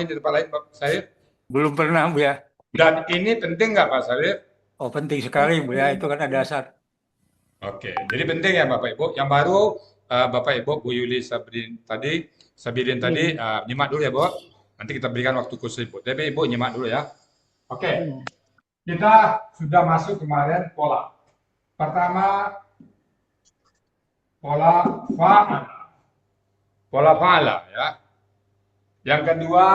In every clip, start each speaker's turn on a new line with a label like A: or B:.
A: di tempat lain, Pak Syarif?
B: Belum pernah, Bu ya.
A: Dan ini penting nggak, Pak Syarif?
B: Oh, penting sekali, Bu ya. Itu kan ada dasar.
A: Oke, jadi penting ya Bapak Ibu. Yang baru Bapak Ibu, Bu Yuli Sabirin tadi nyimak dulu ya Bu. Nanti kita berikan waktu khusus Ibu. Tapi Ibu nyimak dulu ya. Oke, kita sudah masuk kemarin pola. Pertama, pola fa'ala. Pola fa'ala ya. Yang kedua,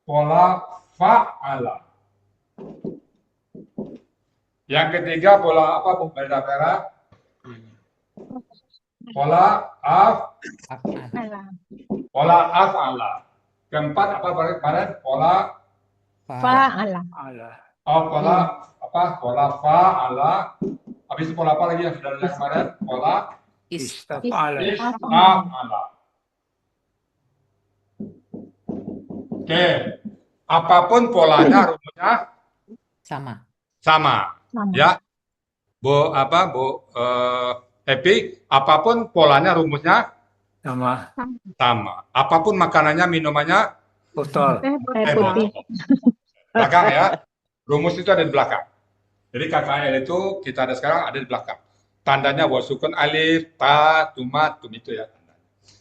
A: pola fa'ala. Yang ketiga, pola apa Bu Vera? Pola af'ala. Keempat apa kemarin? Pola
C: Fa'ala.
A: pola apa? Pola fa'ala. Habis itu pola apa lagi yang sudah lihat kemarin? Pola
B: Istafala.
A: istaf'ala. Oke. Apapun polanya rumusnya
D: Sama.
A: sama. Ya. Bu Epi, apapun polanya rumusnya
B: Sama.
A: sama. Apapun makanannya, minumannya
B: Botol.
C: Teh putih.
A: belakang ya. Rumus itu ada di belakang. Jadi KKL itu kita ada sekarang ada di belakang. Tandanya wasukun alif, ta, tumat, tum itu ya.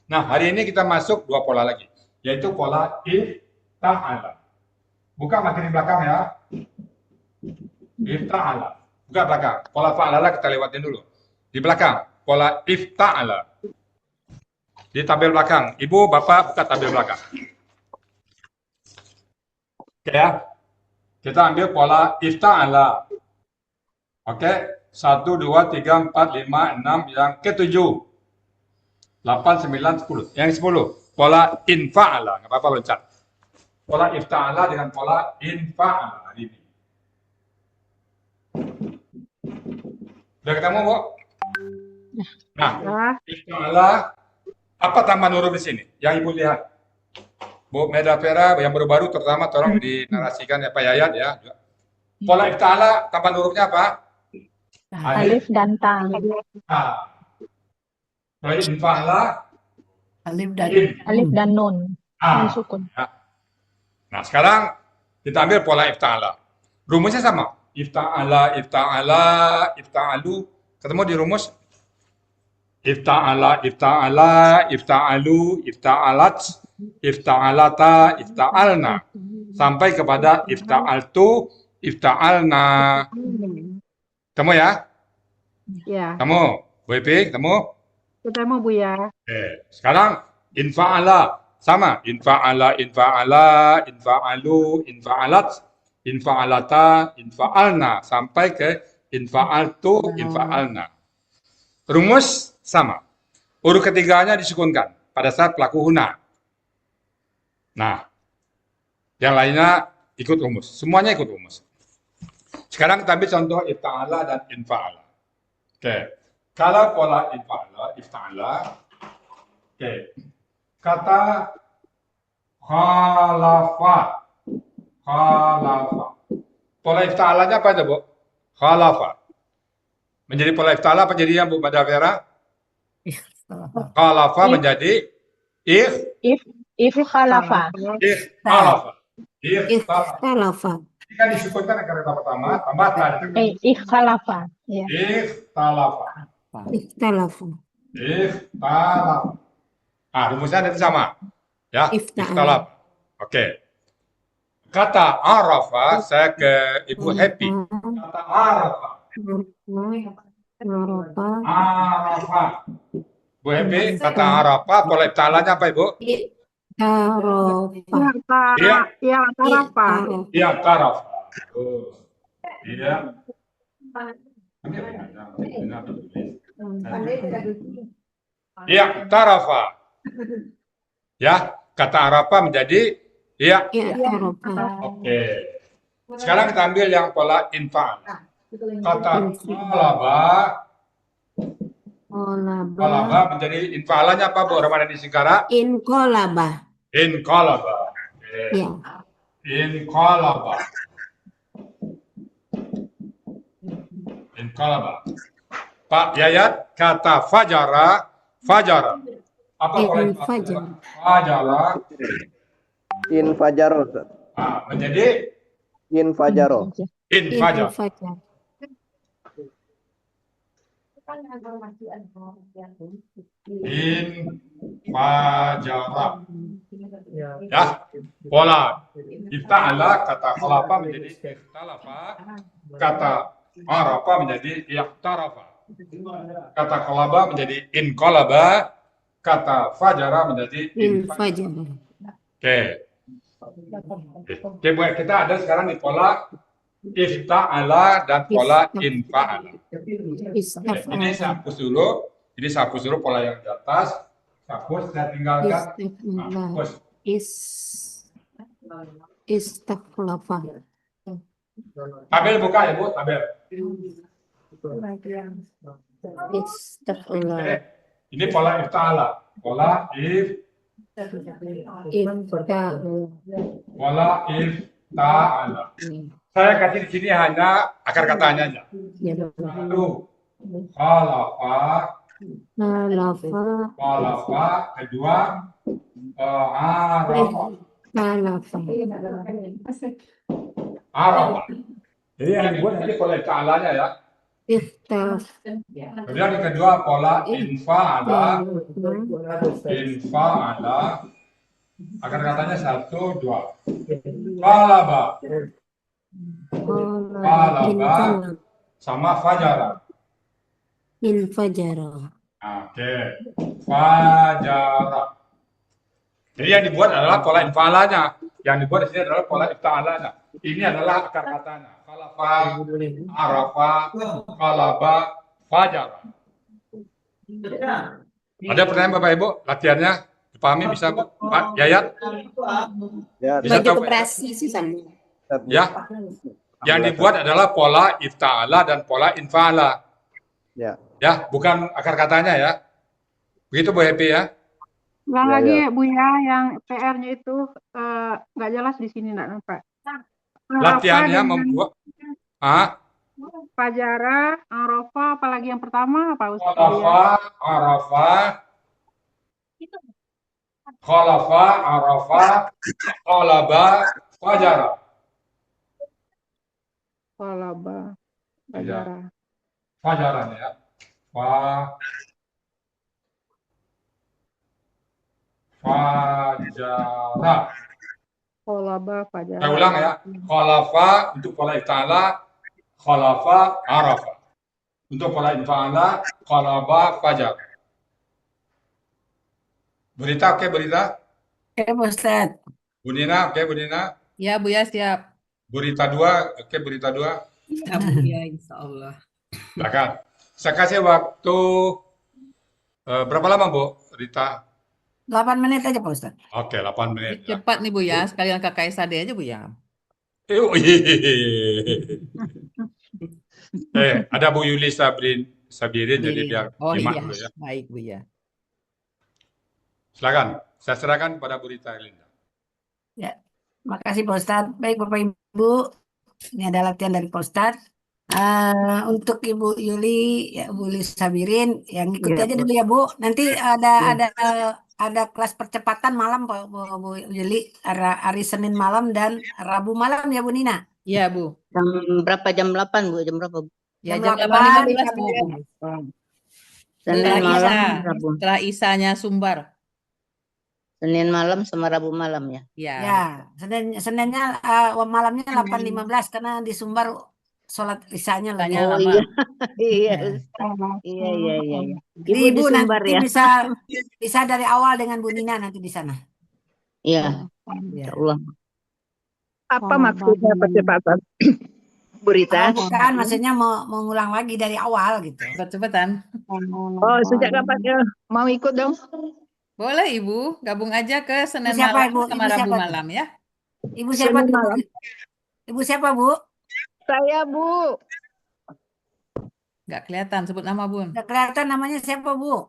A: Nah, hari ini kita masuk dua pola lagi, yaitu pola ifta'ala. Buka makin di belakang ya. Ifta'ala. Buka belakang. Pola fa'ala kita lewatin dulu. Di belakang, pola ifta'ala. Di tabel belakang. Ibu, Bapak buka tabel belakang. Oke ya. Kita ambil pola ifta'ala. Oke. 1, 2, 3, 4, 5, 6. Yang ke-7. 8, 9, 10. Yang 10. Pola infa'ala. Nggak apa-apa loncat. Pola ifta'ala dengan pola infa'ala. Hari ini. Udah ketemu, Bu? Nah, ifta'ala. Apa tambahan huruf di sini? Yang Ibu lihat. Bu Meda Vera yang baru-baru terutama tolong dinarasikan ya Pak Yayat ya. Pola ifta'ala tambahan hurufnya apa?
C: Alif dan ta.
A: Pola infa'ala
C: Alif dan nun. Nun sukun.
A: Ya. Nah, sekarang kita ambil pola ifta'ala. Rumusnya sama. Ifta'ala, ifta'ala, ifta'alu. Ketemu di rumus? Ifta'ala, ifta'ala, ifta'alu, ifta'alat, ifta'alata, ifta'alna. Sampai kepada ifta'altu, ifta'alna. Ketemu ya?
C: Ya.
A: Ketemu? Bu Epi, ketemu?
C: Ketemu Bu ya.
A: Oke. Sekarang infa'ala. Sama. Infa'ala, infa'ala, infa'alu, infa'alat, infa'alata, infa'alna. Sampai ke infa'altu, infa'alna. Rumus sama. Huruf ketiganya disukunkan pada saat pelaku huna. Nah, yang lainnya ikut rumus. Semuanya ikut rumus. Sekarang kita ambil contoh ifta'ala dan infa'ala. Oke. Kalau pola ifta'ala, oke. Kata khalafa. Khalafa. Pola ifta'alanya apa itu, Bu? Khalafa. Menjadi pola ifta'ala apa jadinya Bu Mada Vera? Khalafa menjadi
C: Ikhalafa.
A: ikhalafa.
D: Ikhtalafa.
A: Ini kan disukunkan kata pertama, tambah tadi.
C: Ikhalafa. Ya.
A: Ikhtalafa.
D: Ikhtalafa.
A: Ikhtalafa. Ah, rumusnya nanti sama. Ya, ikhtalaf. Oke. Kata arafa, saya ke Ibu Happy. Kata arafa. Arafa. Bu Happy, kata arafa, pola ifta'alanya apa Ibu?
D: Arafa.
C: Ya, tarafa.
A: Iya, tarafa. Iya. Iya, tarafa. Ya, kata arafa menjadi iya. Oke. Sekarang kita ambil yang pola infa'al. Kata kolaba menjadi infa'alanya apa Bu Ramadhani Singkara?
D: Inqalaba.
A: Inqalaba.
D: Ya.
A: Inqalaba. Inqalaba. Pak Yayat, kata fajara. Apa pola infa'al? Fajara.
E: Infajaro, Ustaz.
A: Menjadi
E: Infajaro.
A: infajar.
D: Infajar.
A: Infajara. Ya, pola ifta'ala kata khalafa menjadi ikhtalafa, kata arafa menjadi iqtarafa, kata qalaba menjadi inqalaba, kata fajara menjadi infajar.
D: Infajar.
A: Oke. Oke, buat kita ada sekarang di pola ifta'ala dan pola infa'ala. Ini saya hapus dulu. Ini saya hapus dulu pola yang di atas. Saya hapus, saya tinggalkan.
D: Istagfirullah.
A: Hapus.
D: Istakhlafa.
A: Tabel buka ya Bu, tabel.
D: Istagfirullah.
A: Oke. Ini pola ifta'ala. Pola ifta'ala. Saya kasih di sini hanya akar katanya aja. Satu, khalafa. Khalafa. Kedua, arafa. Arafa. Jadi yang dibuat nanti pola ifta'alanya ya. Kemudian yang kedua pola infa'ala. Infa'ala. Akar katanya satu, dua. Qalaba. Qalaba sama fajara.
D: Infajara.
A: Oke. Fajara. Jadi yang dibuat adalah pola infa'alanya. Yang dibuat di sini adalah pola ifta'alanya. Ini adalah akar katanya. Khalafa, arafa, qalaba, fajara. Ada pertanyaan Bapak Ibu? Latihannya dipahami bisa Bu? Pak Yayat?
E: Ya,
A: Bisa
D: Baju
A: tahu?
D: koperasi sih sama.
E: Ustaz.
A: Ya. Yang dibuat adalah pola ifta'ala dan pola infa'ala.
E: Ya.
A: Ya, bukan akar katanya ya. Begitu Bu Happy ya.
C: Ulang
E: Ya,
C: lagi
E: ya.
C: Buya, yang PR-nya itu nggak jelas di sini, nggak nampak.
A: Latihannya
C: Dengan
A: membuat
C: Fajara, Arafa, apalagi yang pertama apa Ustaz?
A: khalafa, arafa, khalafa, arafa, qalaba, fajara.
C: Qalaba, Fajara.
A: Fajaran ya. Fajara.
C: Qalaba, Fajara.
A: Saya ulang ya. Khalafa untuk pola ifta'ala, khalafa, arafa. Untuk pola infa'ala, qalaba, fajar. Berita oke Berita?
D: Ustaz.
A: Bu Nina oke Bu Nina?
F: Ya, Bu ya, siap.
A: Berita 2 oke Berita 2?
F: Ya, Bu ya, insya Allah.
A: Silakan. Saya kasih waktu berapa lama Bu Rita?
D: 8 menit aja Pak Ustaz.
A: Oke, 8 menit. Ya.
F: Cepat nih Bu ya, sekalian KKSAD aja Bu ya.
A: Ada Bu Yuli Sabirin jadi biar
F: Oh
A: nyimak
F: iya,
A: dulu ya.
F: baik Bu ya.
A: Silakan, saya serahkan kepada Bu Rita Elinda.
G: Ya, makasih Pak Ustadz. Baik Bapak Ibu, ini ada latihan dari Pak Ustadz. Untuk Ibu Yuli, ya Bu Yuli Sabirin, yang ikut
C: Iya,
G: aja
C: Bu.
G: dulu ya Bu. Nanti ada kelas percepatan malam Pak Bu Yuli, hari Senin malam dan Rabu malam ya Bu Nina.
F: Iya Bu.
H: Jam berapa? Jam 8 Bu? Jam berapa Bu?
F: Ya
G: Jam
F: jam
G: 8,
F: 8.15 Bu.
H: Senin
F: Setelah
H: malam,
F: Isa,
H: Rabu.
F: setelah Isanya Sumbar.
H: Senin malam sama Rabu malam ya.
F: Ya.
G: Ya, Seninnya malamnya 8.15 karena di Sumbar sholat isanya lebih.
F: Tanya
H: Oh
F: lama.
H: iya.
G: Ya.
H: Iya.
G: Jadi
H: Ibu di
G: Ibu
H: Sumbar
G: nanti
H: ya.
G: bisa dari awal dengan Bu Nina nanti di sana.
H: Iya.
G: Ya.
H: Ya Allah.
C: Apa maksudnya percepatan?
H: Berita.
G: Bukan, maksudnya mau ngulang lagi dari awal gitu.
F: Cepet-cepetan.
C: Oh, sejak kapan ya? Mau ikut dong?
F: Boleh Ibu, gabung aja ke Senin
G: siapa,
F: malam
G: Ibu?
F: sama
G: Ibu
F: Rabu
G: siapa tuh?
F: malam ya.
G: Ibu siapa
C: Senin
G: tuh?
C: malam.
G: Ibu siapa Bu?
C: Saya, Bu.
F: Nggak kelihatan, sebut nama Bun.
G: Udah kelihatan namanya siapa Bu?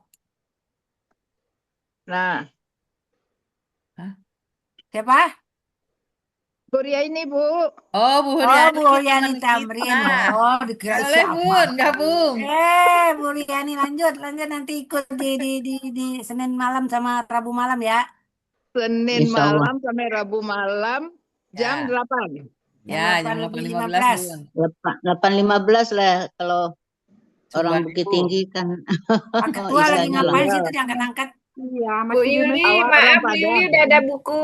C: Nah,
G: Siapa?
C: Buria ini, Bu.
F: Oh Bu
G: Oh,
F: Huriani,
G: Bu Riani
F: teman
G: Tamrin.
F: kita.
G: Oh, dikira
F: Boleh
G: siapa?
F: Bun, gabung.
G: Bu Riani lanjut nanti ikut di Senin malam sama Rabu malam ya.
H: Insya
I: Senin
H: Allah.
I: malam sampai Rabu malam jam
F: Ya.
I: 8.
F: Ya, jam 8.15 Bun.
H: 8.15 lah kalau orang
F: Coba
H: Bukit
F: Ibu.
H: Tinggi kan.
G: Pak Ketua lagi
H: Isanya
G: ngapain
H: lah.
G: sih itu diangkat-angkat?
C: Iya,
J: Bu
C: masih di
J: Yuli,
C: masjid.
I: Awal orang
J: maaf Bu
I: Padang.
J: Yuli udah ada buku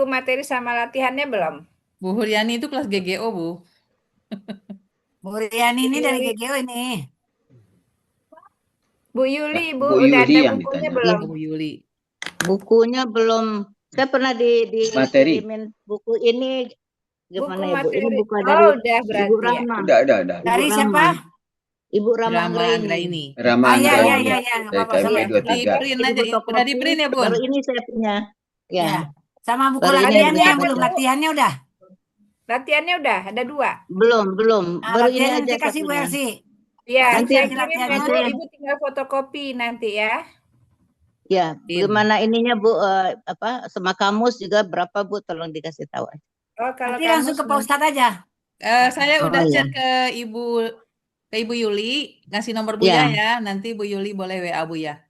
J: materi sama latihannya belum?
F: Bu Huryani itu kelas GGO, Bu.
G: Bu Riani ini dari
J: Yuli.
G: GGO ini.
J: Bu Yuli, Bu,
K: Bu
J: udah
K: Yuli
J: ada
K: yang
J: bukunya
K: ditanya.
J: belum?
F: Bu Yuli.
H: Bukunya belum. Saya pernah
K: Materi.
H: dikirimin buku ini
J: Buku
H: gimana ya Bu? Ini
J: materi.
H: buku
J: Oh,
H: dari
J: udah
H: Ibu
J: berarti ya.
H: Rama.
K: Udah.
H: Ibu
G: Dari siapa?
H: Rama. Ibu Rama
F: Rama
H: Anggraini.
F: Anggraini.
K: Rama
G: Ah, iya,
K: Anggraini
G: iya,
K: ya.
G: iya, nggak
K: Dari
G: apa-apa.
K: KMP
G: Sama
F: Di
K: 23.
F: print
H: Jadi
F: aja. Udah
H: fotokopi.
F: di print ya, Bun?
H: Baru ini saya punya. Ya.
G: Ya. Sama buku
H: Baru ini
G: latihannya
H: aja
G: yang belum
H: baca.
G: latihannya udah.
J: Latihannya udah ada 2.
H: Belum.
G: Nah,
H: Baru ini
G: latihannya
H: aja
G: nanti
H: saya
G: kasih Bu
H: punya.
G: Elsi.
J: Iya,
H: Nanti
J: saya
G: Nanti
J: kirim ya
G: latihannya.
J: Bu.
H: nanti
J: Ibu tinggal fotokopi nanti ya.
H: ya,
F: Tim.
H: gimana ininya Bu sama kamus juga berapa Bu tolong dikasih tahu.
J: Oh, kalau
G: Nanti langsung ke
J: kamu
G: Pak Ustadz aja.
F: Saya
H: Oh
F: udah
H: iya.
F: chat ke Ibu Yuli, ngasih nomor Buya
H: Ya.
F: ya. Nanti Bu Yuli boleh WA Buya.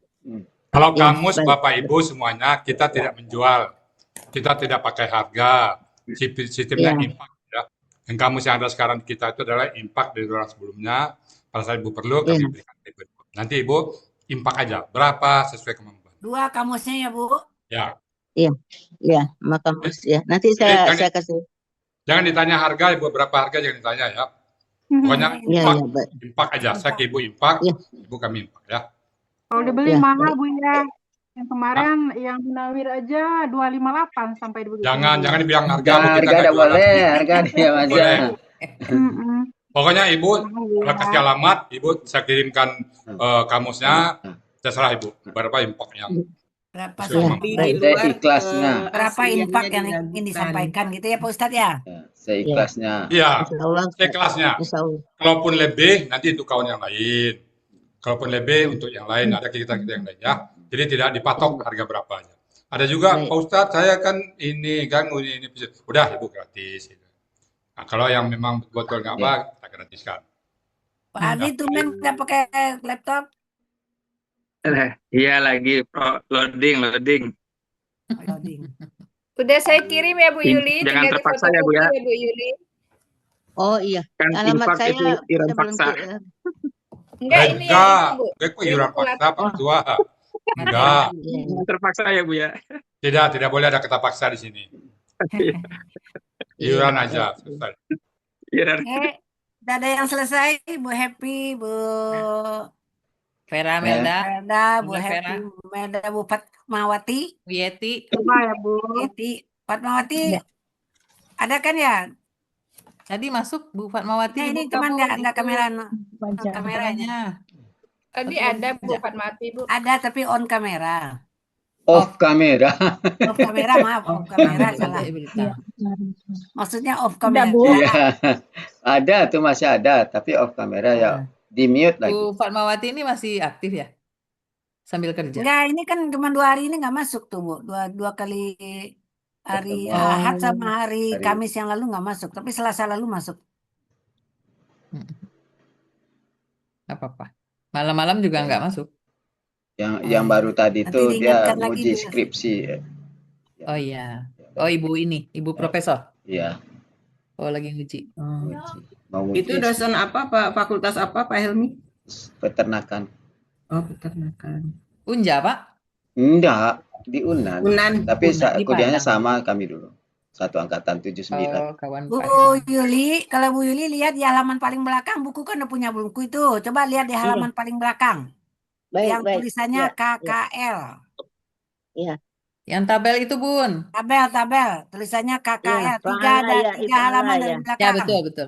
A: Kalau
H: Ya,
A: kamus
H: baik.
A: Bapak Ibu semuanya kita tidak menjual, kita tidak pakai harga, sistemnya
H: Ya.
A: impak ya. Yang kamus yang ada sekarang kita itu adalah impak dari orang sebelumnya. Pada saat Ibu perlu kami
H: Ya.
A: berikan ke Ibu. Nanti Ibu impak aja berapa sesuai kemampuan.
G: 2 kamusnya ya Bu.
A: Ya,
H: Ya, sama kamus ya. Nanti
A: Jadi
H: saya kasih.
A: jangan ditanya harga Ibu berapa harga jangan ditanya ya. Pokoknya
H: Ya,
A: impak,
H: baik.
A: impak aja. Saya ke Ibu impak,
H: Ya.
A: Ibu kami impak ya.
C: Kalau dibeli
H: Ya,
C: mahal
H: baik.
C: Bu ya. Yang kemarin yang Munawir aja 258 sampai begitu.
A: Jangan dibilang harga Bu, kita
K: Harga
A: nggak
K: tidak
A: jualan.
K: boleh, harga dia Mas
A: Boleh.
K: ya.
C: Mm-mm.
A: Pokoknya Ibu
C: Mahal
A: kalau
C: ya.
A: kasih alamat, Ibu saya kirimkan kamusnya, terserah Ibu berapa impak yang
G: Berapa
A: sesuai
G: sih?
A: kemampuan.
H: Baik.
K: Saya ikhlasnya.
G: Berapa impak yang ingin disampaikan gitu ya Pak Ustadz ya?
K: Ya, saya ikhlasnya.
A: Iya,
H: Insya Allah.
A: sekelasnya.
H: Insya Allah.
A: Kalaupun lebih nanti untuk kawan yang lain. Kalaupun lebih untuk yang lain ada kita yang lain ya. Jadi tidak dipatok harga berapanya. Ada juga
H: Baik.
A: Pak Ustadz saya kan ini udah Ibu gratis. Gitu. Nah, kalau yang memang betul nggak apa kita gratiskan.
G: Pak Adi tumben nggak pakai laptop?
B: Iya lagi loading.
G: Loading.
J: udah saya kirim ya Bu Yuli,
B: Jangan
J: tinggal
B: terpaksa ya, Bu,
J: difotokopi
B: ya.
J: ya Bu Yuli.
H: Oh iya.
B: Kan
H: Alamat
B: infak
H: saya
B: itu iuran
H: saya belum
B: paksa.
J: Enggak ini ya
A: Enggak,
J: itu Bu.
A: gue kok iuran paksa Pak
H: Oh.
A: Ketua. Enggak,
B: Jangan terpaksa ya Bu ya.
A: tidak boleh ada kata paksa di sini. Iuran aja. Selesai.
B: Iuran.
G: Udah ada yang selesai, Bu Happy, Bu
F: Vera Melda,
G: Melda, Bu
F: Bunda
G: Happy,
F: Vera.
G: Bu Melda, Bu Fatmawati,
F: Bu Yeti.
C: Coba ya Bu.
G: Yeti, Fatmawati, ada kan ya?
F: Tadi masuk Bu Fatmawati.
G: Nah, ini
F: buka,
G: cuman
F: Bu,
G: nggak
F: itu
G: kamera, kameranya.
F: kameranya.
J: Tadi ada Bu Fatmawati Bu.
G: Ada tapi on kamera.
K: Off kamera.
G: Off kamera, maaf, off kamera salah.
F: Berita.
G: Maksudnya off kamera.
K: Iya. Ada tuh masih ada, tapi off kamera ya di mute lagi.
F: Bu Fatmawati ini masih aktif ya? Sambil kerja.
G: Enggak, ini kan cuma 2 hari ini nggak masuk tuh, Bu. Dua kali hari
K: Ketemu.
G: Ahad sama hari
K: Hari-
G: Kamis yang lalu nggak masuk, tapi Selasa lalu masuk.
F: Nggak apa-apa. Malam-malam juga nggak masuk.
K: Yang baru tadi
G: Nanti
K: tuh dia
G: diingatkan lagi
K: uji
G: Bu.
K: skripsi.
F: Oh iya. Oh ibu ini, ibu profesor.
K: Iya,
F: Oh lagi nguji. Oh,
K: mau
L: Itu
K: uji
L: dosen apa Pak? Fakultas apa Pak Helmi?
K: peternakan.
L: Oh, peternakan.
F: Unja Pak?
K: Enggak, di Unan.
L: Unan.
K: Tapi
F: Unan, di
K: kuliahnya
F: Padang.
K: sama kami dulu. Satu angkatan 79.
F: Oh kawan
G: Bu
F: Pak.
G: Yuli, kalau Bu Yuli lihat di halaman paling belakang, buku kan udah punya buku itu. Coba lihat di halaman paling belakang.
H: Baik,
G: Yang
H: baik.
G: tulisannya
H: Ya,
G: KKL.
F: Yang tabel itu Bun.
G: Tabel, tulisannya KKL.
H: Iya,
G: Tiga
H: Pak
G: ada
H: Ala, ya,
G: 3
H: Ibu Ala,
G: halaman
H: ya.
G: dari
F: Ya
G: belakang.
F: betul.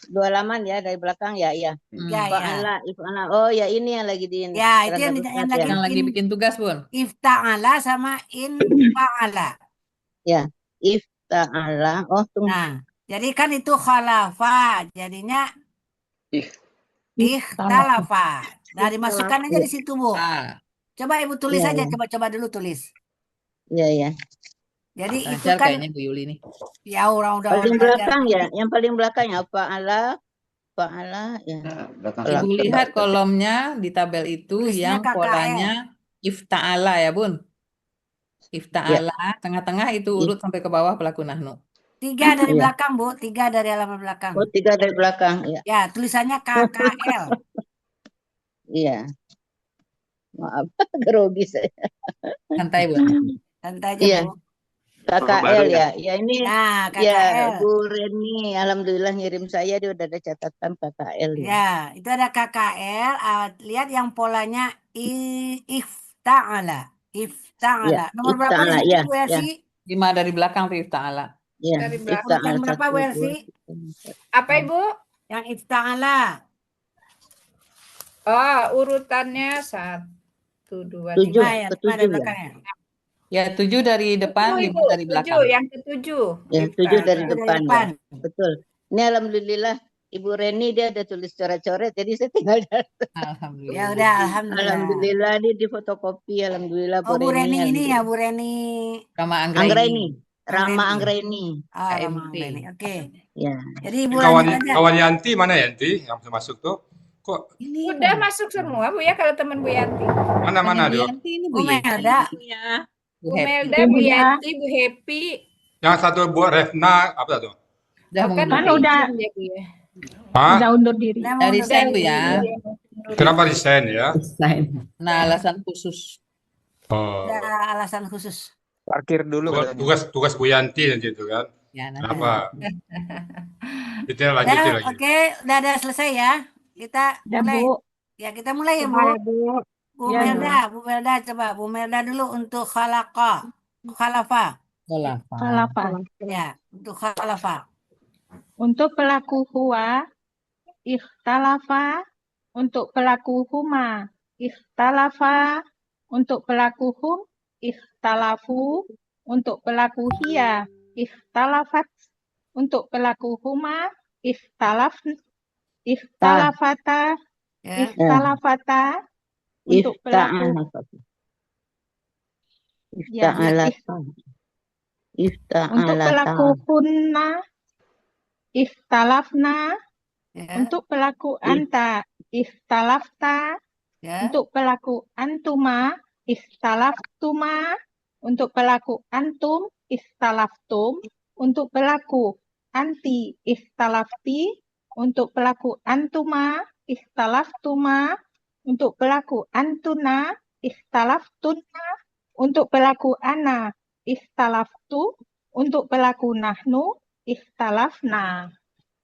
H: 2 halaman ya dari belakang ya, iya.
G: Ya,
H: Pak
G: ya.
H: Ala, Ibu Ala. Oh ya ini yang lagi di
G: Ya, itu yang
H: Terhadap
G: lagi
F: Yang lagi
G: in-
F: bikin tugas Bun.
G: Ifta'ala sama infa'ala.
H: Ta'ala. Oh, tunggu.
G: Nah, jadi kan itu khalafa, jadinya
K: Ih.
G: ikhtalafa. Nah, dimasukkan aja di situ, Bu.
F: Ah,
G: Coba Ibu tulis
H: Iya,
G: aja,
H: iya.
G: coba dulu tulis.
H: Iya, iya.
G: Jadi itu
F: lancar
G: kan
F: kayaknya Bu Yuli nih.
G: ya udah
H: Paling
G: belajar.
H: belakang ya, yang paling belakang ya Pak Ala ya.
K: Nah, belakang
F: Ibu
K: sana.
F: lihat kolomnya di tabel itu
G: Tulisnya
F: yang
G: KKL.
F: polanya ifta'ala ya Bun. Ifta'ala, tengah-tengah itu urut sampai ke bawah pelaku nahnu.
G: 3 dari
H: Iya.
G: belakang, Bu. 3 dari halaman belakang.
H: Oh, 3 dari belakang. Ya.
G: Ya, tulisannya KKL.
H: Iya. Maaf, grogi saya.
F: Santai, Bu.
G: Santai aja,
H: Iya.
G: Bu.
B: baru
H: KKL
B: ya?
H: ya. Ya ini
G: Nah,
H: ya
G: KKL.
H: Bu Reni alhamdulillah ngirim saya dia udah ada catatan KKL ya.
G: Ya, itu ada KKL. Lihat yang polanya ifta'ala.
H: Ya,
G: Ifta'ala. Nomor berapa di
H: ifta'ala
G: situ,
H: ya,
G: Bu
H: ya.
G: Elsi?
F: 5 dari belakang tuh Ifta'ala.
H: Ya,
J: Dari belakang.
H: ifta'ala
G: Urutan berapa,
H: 1
G: Bu
H: 2
G: Elsi?
H: 3 4.
J: Apa Ibu?
G: Yang ifta'ala.
J: Oh, urutannya 1, 2,
H: 7
G: 5
J: 3.
G: ya, 5
H: ke 7
G: dari
H: ya.
G: belakang ya.
F: Ya, 7 dari depan, 5
J: Ibu,
F: dari
J: 7,
F: belakang.
J: yang ke-7.
H: Ya, 7 dari
J: Ifta'ala.
H: depan ya.
G: depan.
H: Betul. Ini alhamdulillah Ibu Reni dia ada tulis coret-coret jadi saya tinggal
F: Alhamdulillah.
G: Ya udah, alhamdulillah.
H: alhamdulillah ini di fotokopi alhamdulillah
G: Oh, Bu Reni ini ya,
H: alhamdulillah.
G: Bu Reni.
F: Rama
H: Anggraini,
G: Anggraini.
H: Rama Anggraini.
G: Ah, Rama
F: KMT.
G: Anggraini. Oke.
H: Ya.
G: Jadi Ibu
A: Kawan
G: lanjut aja.
A: kawan Yanti mana Yanti yang masuk tuh? Kok
G: Ini
J: Udah masuk semua Bu ya kalau teman Bu Yanti.
A: mana
F: Bu
A: dia?
F: Yanti ini
G: Bu
F: Bu Yanti.
G: Melda.
F: Bu
J: Bu
F: Happy.
J: Melda, Bu Yanti, Bu Happy.
A: Yang satu buat Refna apa tuh?
F: Udah
J: Oh, kan
F: mengundur
J: udah
F: diri.
J: izin ya Bu ya.
A: Hah?
C: Udah undur diri.
G: Nah, mau
F: Dari
G: undur
F: sen Bu
G: diri.
F: ya.
A: Kenapa resign ya?
F: Nah, alasan khusus.
A: Oh,
G: Ada alasan khusus.
B: Parkir dulu katanya.
A: tugas Bu Yanti nanti itu kan.
F: Ya, nanti.
A: Kenapa? Itu
G: Udah,
A: lanjutin lagi.
G: oke, udah selesai ya. Kita
C: Ya,
G: mulai.
C: Bu.
G: Ya, kita mulai ya, Bu.
C: Coba ya, Bu.
G: Bu
C: Ya,
G: Melda, Bu Melda coba. Bu Melda dulu untuk khalaqa. Khalafa.
F: Khalafa.
C: Khalafa.
G: Ya, untuk khalafa.
C: Untuk pelaku huwa, ikhtalafa. Untuk pelaku huma, ikhtalafa. Untuk pelaku hum, ikhtalafu. Untuk pelaku hiya, ikhtalafat. Untuk pelaku huma, ikhtalafata.
G: Ya.
C: Ikhtalafata. Untuk pelaku
H: Ifta'alata.
C: untuk pelaku hunna, ikhtalafna.
G: Ya.
C: Untuk pelaku anta, ikhtalafta.
G: Ya.
C: Untuk pelaku antuma, ikhtalaftuma. Untuk pelaku antum, ikhtalaftum. Untuk pelaku anti, ikhtalafti. Untuk pelaku antuma, ikhtalaftuma. Untuk pelaku antuna, ikhtalaftuna. Untuk pelaku ana, ikhtalaftu. Untuk pelaku nahnu, ikhtalafna.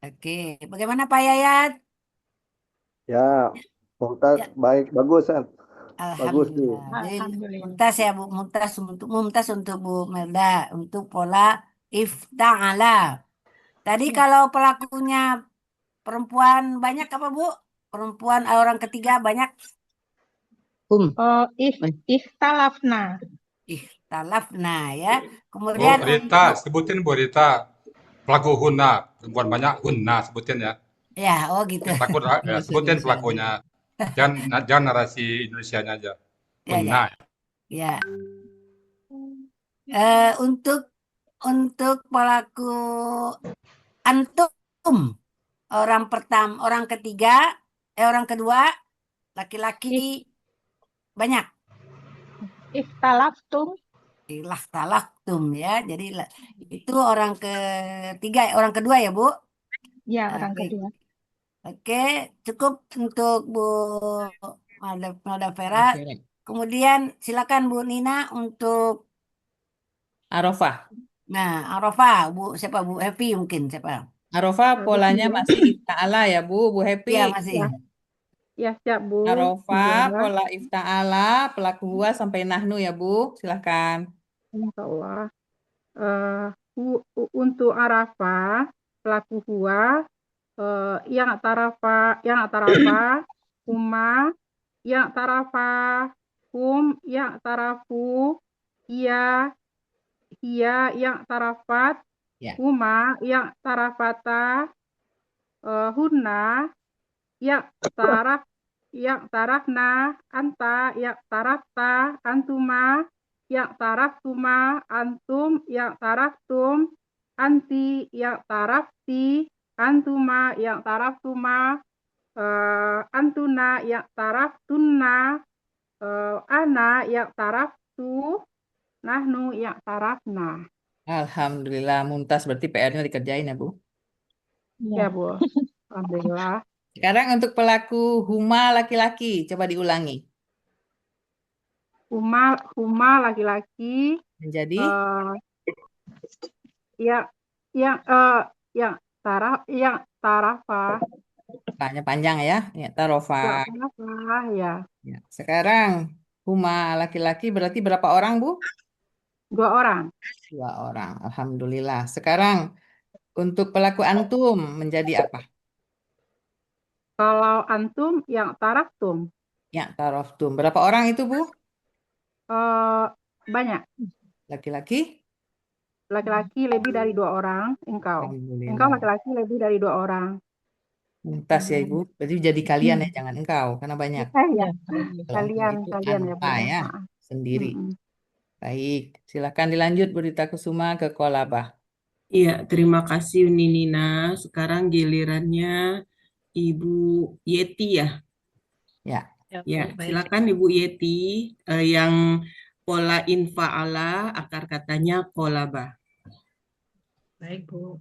G: Oke, bagaimana Pak Yayat?
E: Ya, Mumtaz baik, bagus kan? Bagus nih.
G: Alhamdulillah. Jadi
C: Alhamdulillah.
G: Mumtaz ya Bu, Mumtaz untuk Bu Melda untuk pola ifta'ala. Tadi kalau pelakunya perempuan banyak apa Bu? Perempuan orang ketiga banyak
C: Ikhtalafna.
G: ikhtalafna ya.
A: Bu
G: Kemudian
A: Rita, sebutin Bu Rita. Pelaku Hunna, perempuan banyak Hunna sebutin ya.
G: ya, oh gitu.
A: Takut ya, sebutin pelakunya. Jangan narasi Indonesianya aja.
G: Ya,
A: Hunna.
G: ya. Untuk pelaku antum orang ketiga, orang kedua laki-laki banyak.
C: Ikhtalaftum.
G: Ikhtalaftum ya. Jadi itu orang ketiga, orang kedua ya Bu?
C: Ya, orang
G: Baik.
C: kedua.
G: Oke, cukup untuk Bu Malda Vera. Kemudian silakan Bu Nina untuk
F: Arafah.
G: nah, Arafah, Bu siapa Bu Happy mungkin siapa?
F: Arafah polanya masih ifta'ala ya Bu Happy.
G: Iya, masih.
C: Ya, siap Bu.
F: Arafah,
C: Iya.
F: pola ifta'ala, pelaku huwa sampai nahnu ya Bu. Silahkan.
C: Insya Allah. Untuk Arafah, pelaku huwa, yang tarafa, huma, yang tarafa, hum, yang tarafu, hiya, yang tarafat,
F: Ya.
C: huma, yang tarafata, hunna, yang tarafna, anta, yang tarafta, antuma, yang taraftuma, antum, yang taraftum, anti, yang tarafti, antuma, yang taraftuma, antuna, yang taraftunna, ana, yang taraftu, Nahnu i'tarafna.
F: Alhamdulillah, Mumtaz. Berarti PR-nya dikerjain ya, Bu.
C: Ya, Bu. Alhamdulillah.
F: Sekarang untuk pelaku huma laki-laki, coba diulangi.
C: Huma laki-laki.
F: Menjadi
C: Yang tarafa.
F: Tanya panjang ya, tarofa.
C: Ya.
F: Ya. Sekarang huma laki-laki berarti berapa orang, Bu?
C: 2 orang.
F: 2 orang. Alhamdulillah. Sekarang untuk pelaku antum menjadi apa?
C: Kalau antum yang taraftum.
F: Ya, taroftum. Berapa orang itu, Bu?
C: Banyak.
F: Laki-laki?
C: Laki-laki lebih dari 2 orang. Engkau laki-laki lebih dari 2 orang.
F: Mumtaz ya, Ibu. Berarti jadi kalian ya, jangan engkau karena banyak.
C: Ya.
F: Kalau untuk
C: Kalian ya, Bu.
F: anta ya, sendiri. Baik, silakan dilanjut Bu Rita Kusuma ke kolabah.
L: Iya, terima kasih Uni Nina. Sekarang gilirannya Ibu Yeti ya.
F: Ya.
L: Ya, silakan Ibu Yeti yang pola infa'ala akar katanya kolabah.
M: Baik, Bu.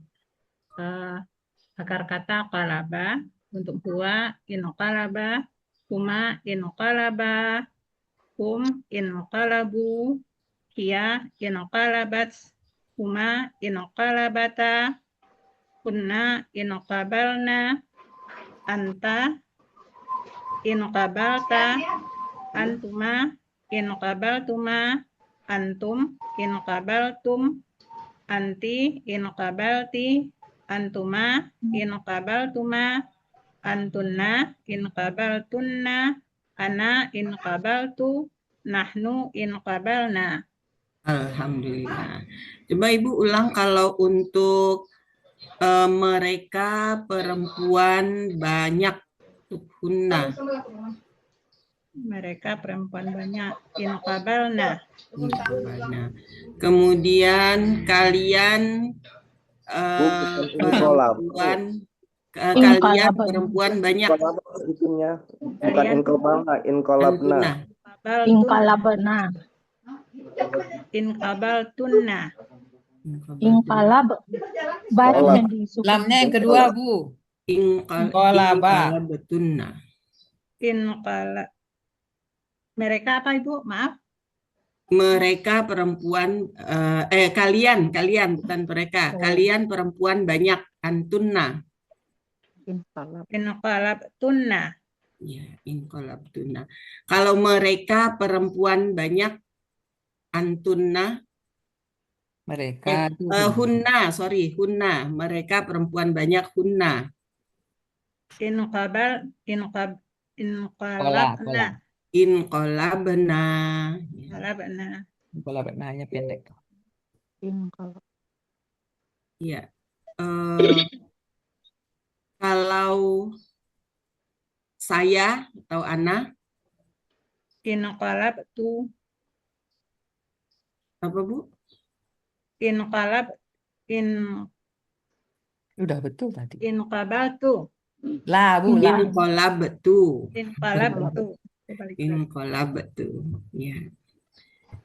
M: Akar kata qalaba untuk huwa inqalaba, huma inqalaba, hum inqalabu, hiya inqalabat, huma inqalabata, kunna inqabalna, anta inqabalta, antuma inqabaltuma, antum inqabaltum, anti inqabalti, antuma inqabaltuma, antunna inqabaltunna, ana inqabaltu, nahnu inqabalna.
L: Alhamdulillah. Coba Ibu ulang kalau untuk mereka perempuan banyak, hunna.
M: Mereka perempuan banyak, inqabalna.
L: Kemudian kalian perempuan banyak.
E: Bukan inkolabna.
M: Inqalabna. Inqabaltunna.
N: Inqalab.
F: Lamnya yang kedua, Bu.
L: Inqalabatunna.
M: Mereka apa, Ibu? Maaf.
L: Mereka perempuan kalian bukan mereka. Kalian perempuan banyak, antunna.
M: Inqalabtunna.
L: Ya, inqalabtunna. Kalau mereka perempuan banyak, antunna.
F: Mereka
L: hunna. Mereka perempuan banyak, hunna.
M: Inqalabna.
F: Inqalabna-nya pendek.
L: Iya. Kalau saya atau Ana,
M: inqalabtu.
L: Apa, Bu?
F: Udah betul tadi.
M: Inqabaltu.
F: Lah, Bu.
L: Inqalabtu.
M: Inqalabtu.
L: Ya.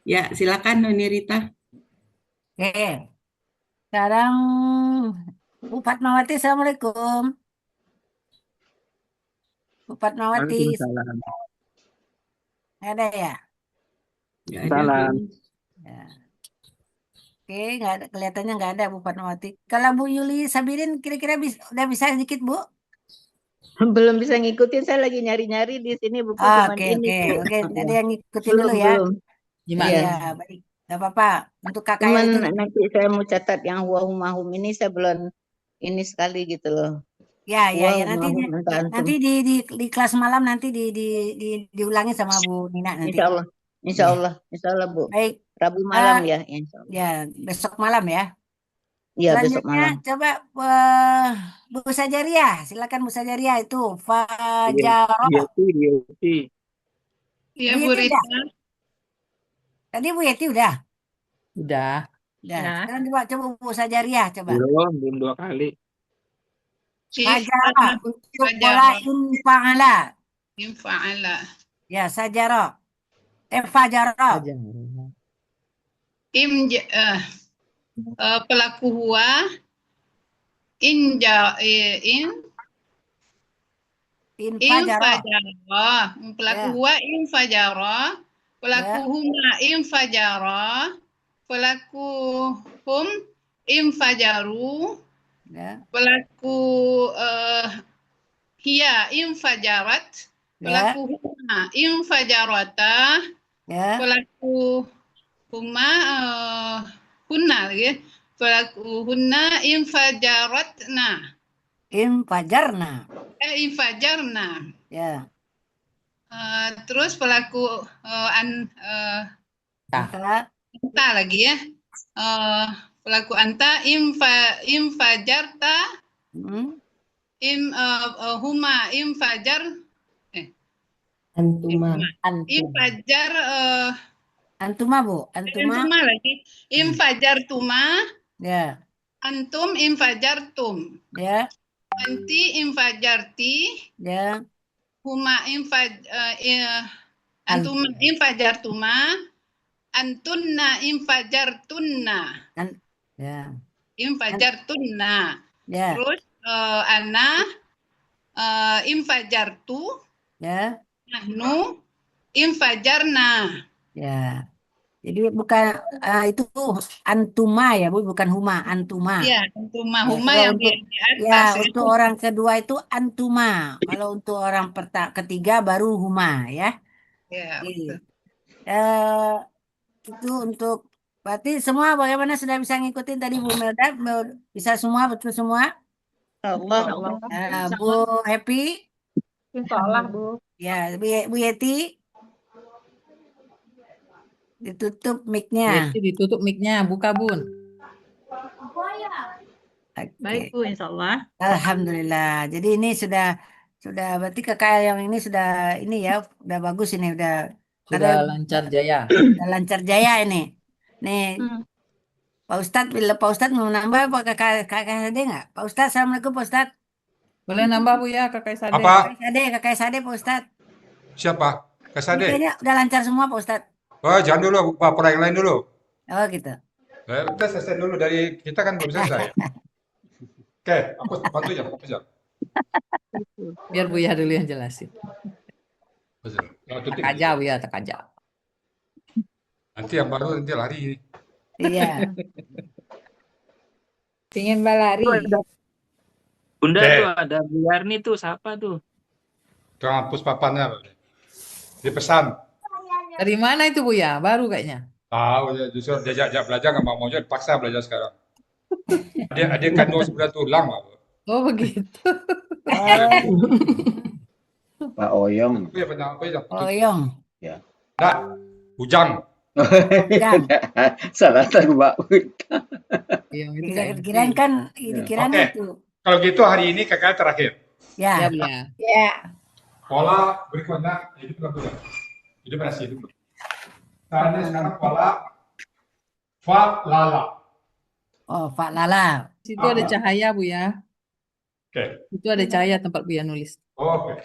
L: Ya, silakan Noni Rita.
G: Oke. Sekarang Bu Fatmawati, Assalamualaikum. Bu Fatmawati. Ada ya?
E: Salam.
G: Ya. Oke, kelihatannya nggak ada Bu Fatmawati. Kalau Bu Yuli Sabirin kira-kira udah bisa sedikit, Bu?
H: Belum bisa ngikutin, saya lagi nyari-nyari di sini buku cuman ini.
G: Oke. Ada yang ngikutin dulu ya.
H: Belum.
G: Gimana? Ya, baik. Gak apa-apa. Untuk kakak
H: Cuman
G: itu
H: nanti saya mau catat yang huwa humahum ini saya belum ini sekali gitu loh.
G: Ya. Nanti di kelas malam nanti diulangi sama Bu Nina nanti.
H: Insya Allah Bu.
G: Baik.
H: Rabu malam ya. Insya Allah.
G: Ya, besok malam ya.
H: Iya, besok malam.
G: Coba Bu Sajaria, silakan Bu Sajaria itu Fajarah.
I: Iya, Bu Rita.
G: Tadi Bu Yeti udah.
F: Udah.
G: Sekarang coba Bu Sajaria coba.
B: Belum 2 kali.
G: Fajarah untuk pola infa'ala.
I: Infa'ala.
G: Ya, Sajarah. Fajarah.
I: pelaku huwa in fajara. Pelaku huwa in fajara. Pelaku huma in fajara. Pelaku hum in fajaru. Pelaku hiya in fajarat. Pelaku huma in fajarata. Pelaku huma hunna lagi. Pelaku hunna in fajaratna.
G: Infajarna.
I: Infajarna.
G: Ya.
I: Terus pelaku anta lagi ya. Pelaku anta infajarta. Huma infajar.
D: Antuma.
I: Infajar.
G: Antuma, Bu.
I: Antuma lagi. Infajartuma.
G: Ya.
I: Antum infajartum.
G: Ya.
I: Anti infajarti.
G: Ya.
I: Huma antuma infajartuma. Antunna infajartunna.
G: Ya.
I: Infajartunna.
G: Ya.
I: Terus ana infajartu.
G: Ya.
I: Nahnu infajarna.
G: Ya. Jadi bukan itu antuma ya, Bu, bukan huma, antuma.
I: Iya, antuma. Huma
G: Ya,
I: yang
G: untuk,
I: di atas.
G: untuk orang kedua itu antuma. Kalau untuk orang ketiga baru huma ya.
I: Ya.
G: Itu untuk berarti semua bagaimana sudah bisa ngikutin tadi Bu Melda? Bisa semua, betul semua?
H: Allah.
G: Bu Happy?
C: Insya Allah, Bu.
G: Ya, Bu Yeti? Ditutup mic-nya.
F: Yeti ditutup mic-nya, buka Bun.
M: Baik, Bu, insya Allah.
G: Alhamdulillah. Jadi ini sudah berarti kakak yang ini sudah ini ya, udah bagus ini udah
F: Lancar jaya.
G: Udah lancar jaya ini. Nih, Pak Ustadz mau nambah apa kakak Sade nggak? Pak Ustadz, Assalamualaikum Pak Ustadz.
F: Boleh nambah Bu ya kakak Sade.
A: Apa?
G: Kakak Sade Pak Ustadz.
A: Siapa? Kak Sade?
G: Kayaknya udah lancar semua Pak Ustadz.
A: Oh, jangan dulu, Pak, yang lain dulu.
G: Oh gitu.
A: Kita selesai dulu dari kita kan belum selesai. Oke, aku bantu ya.
F: Biar Buya dulu yang jelasin. Tak aja Buya, tak aja.
A: Nanti yang baru nanti lari.
G: Iya.
J: Ingin balari.
B: Bunda
A: Oke.
B: tuh ada Buyarni tuh, siapa tuh?
A: Jangan hapus papannya. Dipesan.
F: Dari mana itu Buya? Baru kayaknya.
A: Tahu ya, justru diajak belajar nggak mau aja, paksa belajar sekarang. Dia kandung sebenarnya tulang, Pak.
F: Oh begitu.
K: Pak Oyong.
A: Itu ya apa ya?
G: Oyong.
K: Ya.
A: Nah, Ujang.
K: Salah Pak.
G: Dikirain kan, dikirain
A: Oke.
G: itu.
A: Kalau gitu hari ini kakak terakhir.
G: Ya.
J: Ya.
A: Pola berikutnya hidup dulu. Hidup masih hidup. Sekarang pola fa lala.
G: Oh, Pak Lala.
F: Situ ada cahaya Buya.
A: Oke.
F: Itu ada cahaya tempat Buya nulis.
A: Oke.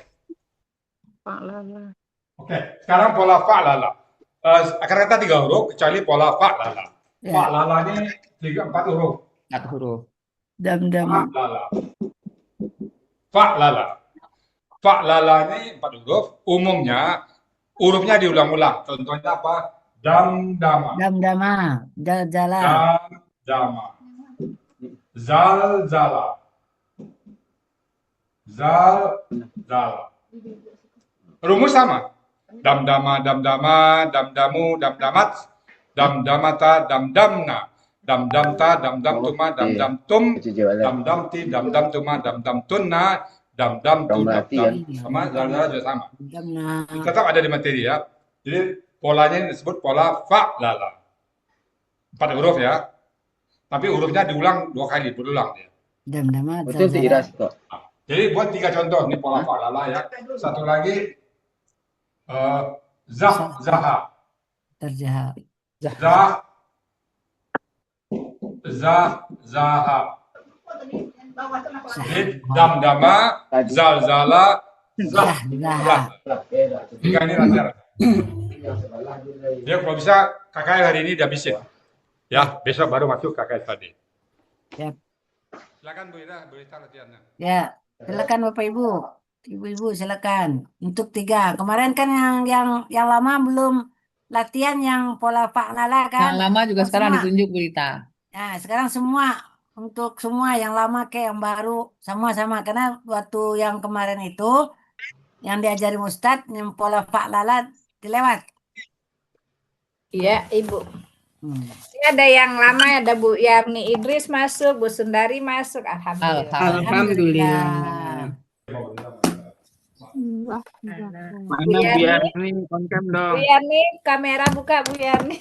C: Pak Lala.
A: Oke. Sekarang pola fa lala. Akan kata 3 huruf kecuali pola fa lala.
G: Ya.
A: Fa lala ini 4 huruf.
F: 4 huruf.
G: Dam-dam.
A: Fa lala. Fa lala. Fa lala ini 4 huruf. Umumnya hurufnya diulang-ulang. Contohnya apa? Dam-dama.
G: Dam-dama. Jal-jalan.
A: Dam-dama. Zal-zala. Zal-zala. Rumus sama. Dam-dama, dam-dama, dam-damu, dam-damat, dam-damata, dam-damna, dam-damta, dam-damtuma, dam-damtum, dam-damti, dam-damtuma, dam-damtunna, dam-damtu, dam-dam. Sama, zal-zala juga sama. Tetap ada di materi ya. Jadi polanya ini disebut pola fa lala. 4 huruf ya. Tapi hurufnya diulang 2 kali, berulang dia.
G: Dam-dama.
K: Betul sih Iras kok.
A: Jadi buat 3 contoh ini pola fa lala ya. Satu lagi zaha.
G: Terjahat.
A: Zaha. Dam-dama, zal-zala,
G: Zaha.
A: 3 ini lancar. Dia kalau bisa kakak hari ini dihabisin. Ya, besok baru masuk KKS tadi.
G: Ya.
A: Silakan Bu Ira, berita latihannya.
G: Ya, silakan Bapak Ibu. Ibu-ibu silakan. Untuk 3. Kemarin kan yang lama belum latihan yang pola fa'lala
F: Yang
G: kan?
F: lama juga sekarang
G: Semua.
F: ditunjuk berita.
G: Nah, sekarang semua untuk semua yang lama kayak yang baru sama-sama karena waktu yang kemarin itu yang diajari Ustadz yang pola fa'lala dilewat.
J: Iya, Ibu. Ini ada yang lama, ada Bu Yarni Idris masuk, Bu Sundari masuk. Alhamdulillah.
L: Alhamdulillah.
B: Mana Bu Yarni on cam
J: Bu
B: dong.
J: Yarni, kamera buka Bu Yarni.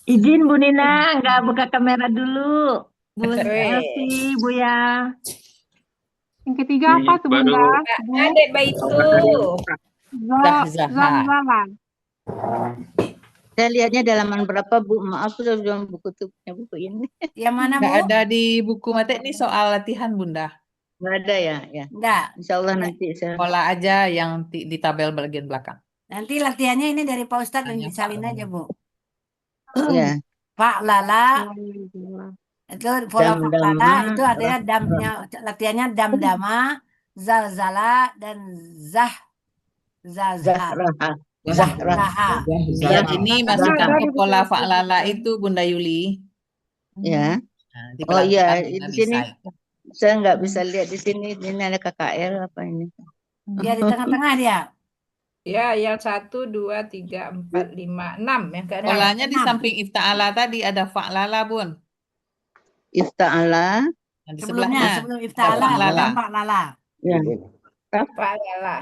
N: Izin Bu Nina, nggak buka kamera dulu. Bu Elvi, Bu ya.
C: Yang ketiga apa tuh
B: Baru
C: Bunda?
J: Adek Baitu.
C: Zahzahan.
H: Saya lihatnya di halaman berapa, Bu? Maaf, sudah belum buku tuh punya buku ini.
G: Yang mana,
F: Nggak
G: Bu?
F: ada di buku materi ini soal latihan, Bunda.
H: Nggak ada ya? Ya.
G: Enggak.
H: Insya Allah nanti saya.
F: Pola aja yang di tabel bagian belakang.
G: Nanti latihannya ini dari Pak Ustadz dan disalin aja, Bu.
H: Ya.
G: Fa'lala itu pola
H: Dam-dama.
G: fa'lala itu artinya damnya latihannya dam-dama, zalzala dan zahzah. Zahraha.
F: Yang ini masukkan ke pola fa'lala itu Bunda Yuli.
H: Ya.
F: Nah, di
H: Oh iya,
F: pelan-pelan
H: di
F: Bunda
H: sini
F: bisa.
H: saya nggak bisa lihat di sini. Ini ada KKL apa ini?
G: Dia di tengah-tengah dia.
J: Ya, yang 1, 2, 3, 4, 5, 6. Yang ke-6.
F: Polanya di samping ifta'ala tadi ada fa'lala, Bun.
H: Ifta'ala.
F: Nah, di
G: Sebelumnya,
F: sebelahnya
G: sebelum ifta'ala
F: ada
G: ada
F: fa'lala.
G: fa'lala.
H: Ya.
J: Fa'lala.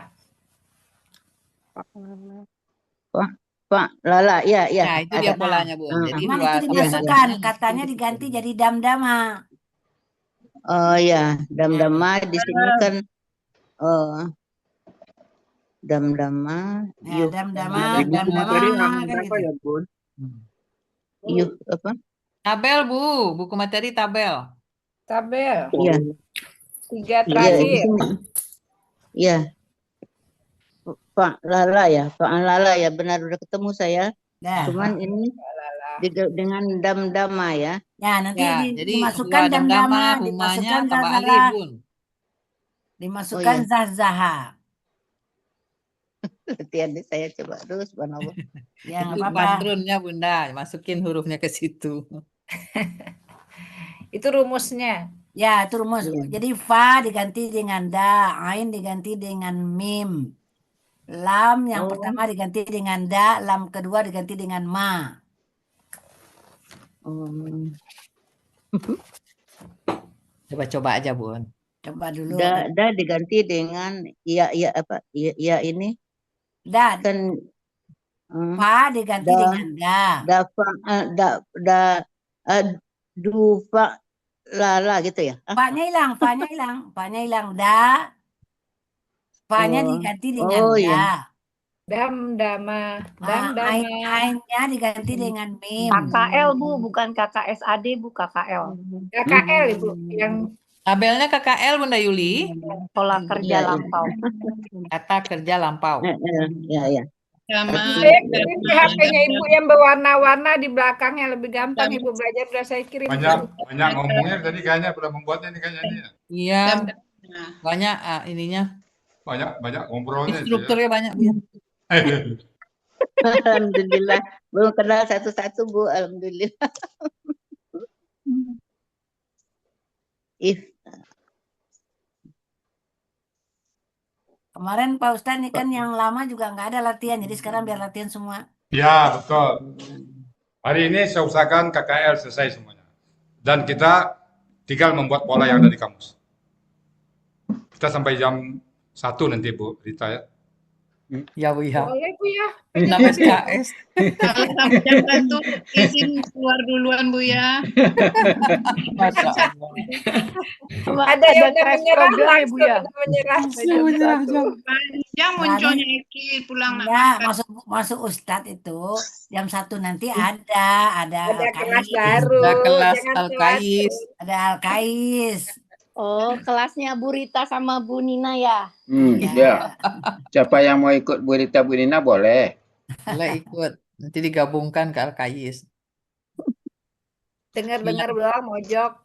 H: Fa'lala, ya, ya.
F: Nah, itu
H: Ada.
F: dia polanya, Bun. Jadi
G: Cuman
F: dua
G: itu
F: tabel
G: dimasukkan,
F: belakang.
G: katanya diganti jadi dam-dama.
H: Oh ya, dam-dama di sini kan dam-dama,
G: Ya, dam-dama,
B: Di buku materi
G: dam-dama
B: halaman
G: kan
B: berapa
G: gitu.
B: ya, Bun?
H: yuk apa?
F: Tabel, Bu. Buku materi tabel.
J: Tabel.
H: Iya.
J: 3
H: Iya, di
J: terakhir.
H: sini. Iya. Fa'lala ya, fa'lala ya, benar udah ketemu saya.
G: Nah,
H: Cuman ini dengan dam-dama ya.
G: ya nanti
F: Ya, jadi
G: dimasukkan
F: dua dam-dama,
G: dam-dama,
F: humanya
G: dimasukkan
F: tambah alif,
G: zalzala,
F: Bun.
G: dimasukkan
H: Oh, iya.
G: zahzaha.
H: Latihan ini saya coba terus, subhanallah.
G: Ya, nggak
F: Itu
G: apa-apa.
F: patronnya, Bunda. Masukin hurufnya ke situ.
J: Itu rumusnya.
G: Ya, itu rumus.
H: Iya.
G: Jadi fa diganti dengan da, ain diganti dengan mim. Lam yang
H: Oh.
G: pertama diganti dengan da, lam kedua diganti dengan ma.
F: Coba-coba aja, Bun.
G: Coba dulu.
H: Da diganti dengan iya apa? Iya ini
G: Da,
H: kan
G: fa diganti
H: da.
G: dengan da.
H: Du fa lala gitu ya.
G: Fa-nya hilang, fa-nya hilang. Fa-nya hilang da. Fa-nya
H: Oh.
G: diganti dengan
H: Oh,
G: da.
H: iya.
J: Dam-dama. Dam-dama.
G: Ain-nya diganti dengan mim.
N: KKL Bu, bukan KKSAD Bu, KKL.
J: KKL Ibu. Yang
F: Tabelnya KKL, Bunda Yuli.
N: Pola kerja
H: Iya, iya.
N: lampau.
F: Kata kerja lampau.
H: Ya, ya.
I: Sama.
J: saya kirim ke HP-nya Ibu yang berwarna-warna di belakangnya lebih gampang Ibu belajar. Sudah saya kirim.
A: Banyak ngomongnya tadi kayaknya pernah membuatnya ini kayaknya ini.
F: Iya, banyak ininya.
A: Banyak ngobrolnya itu ya.
F: Instrukturnya banyak, Bu.
H: Alhamdulillah. Belum kenal satu-satu, Bu. Alhamdulillah.
G: Kemarin Pak Ustadz ini kan yang lama juga nggak ada latihan, jadi sekarang biar latihan semua.
A: Ya, betul. Hari ini saya usahakan KKL selesai semuanya. Dan kita tinggal membuat pola yang ada di kamus. Kita sampai jam 1 nanti, Bu Rita ya.
F: Ya, Bu ya.
J: Boleh Bu ya.
F: 6 SKS.
I: Kalau sampai jam 1 izin keluar duluan Bu ya.
F: Masya Allah.
J: Ada yang udah
N: crash
J: menyerah
N: program ya, Bu,
J: langsung,
N: ya?
J: udah menyerah.
I: Panjang munculnya Eki pulang
G: Enggak, masuk Ustadz itu jam 1 nanti ada
J: Ada kelas
G: Al-Kais.
J: baru.
F: Ada kelas
J: Jangan
F: Al-Kais.
G: Ada Al-Kais.
N: Oh, kelasnya Bu Rita sama Bu Nina ya?
K: Ya. Siapa yang mau ikut Bu Rita Bu Nina boleh.
F: Boleh ikut. Nanti digabungkan ke Al-Kayis.
J: Dengar-dengar doang mojok.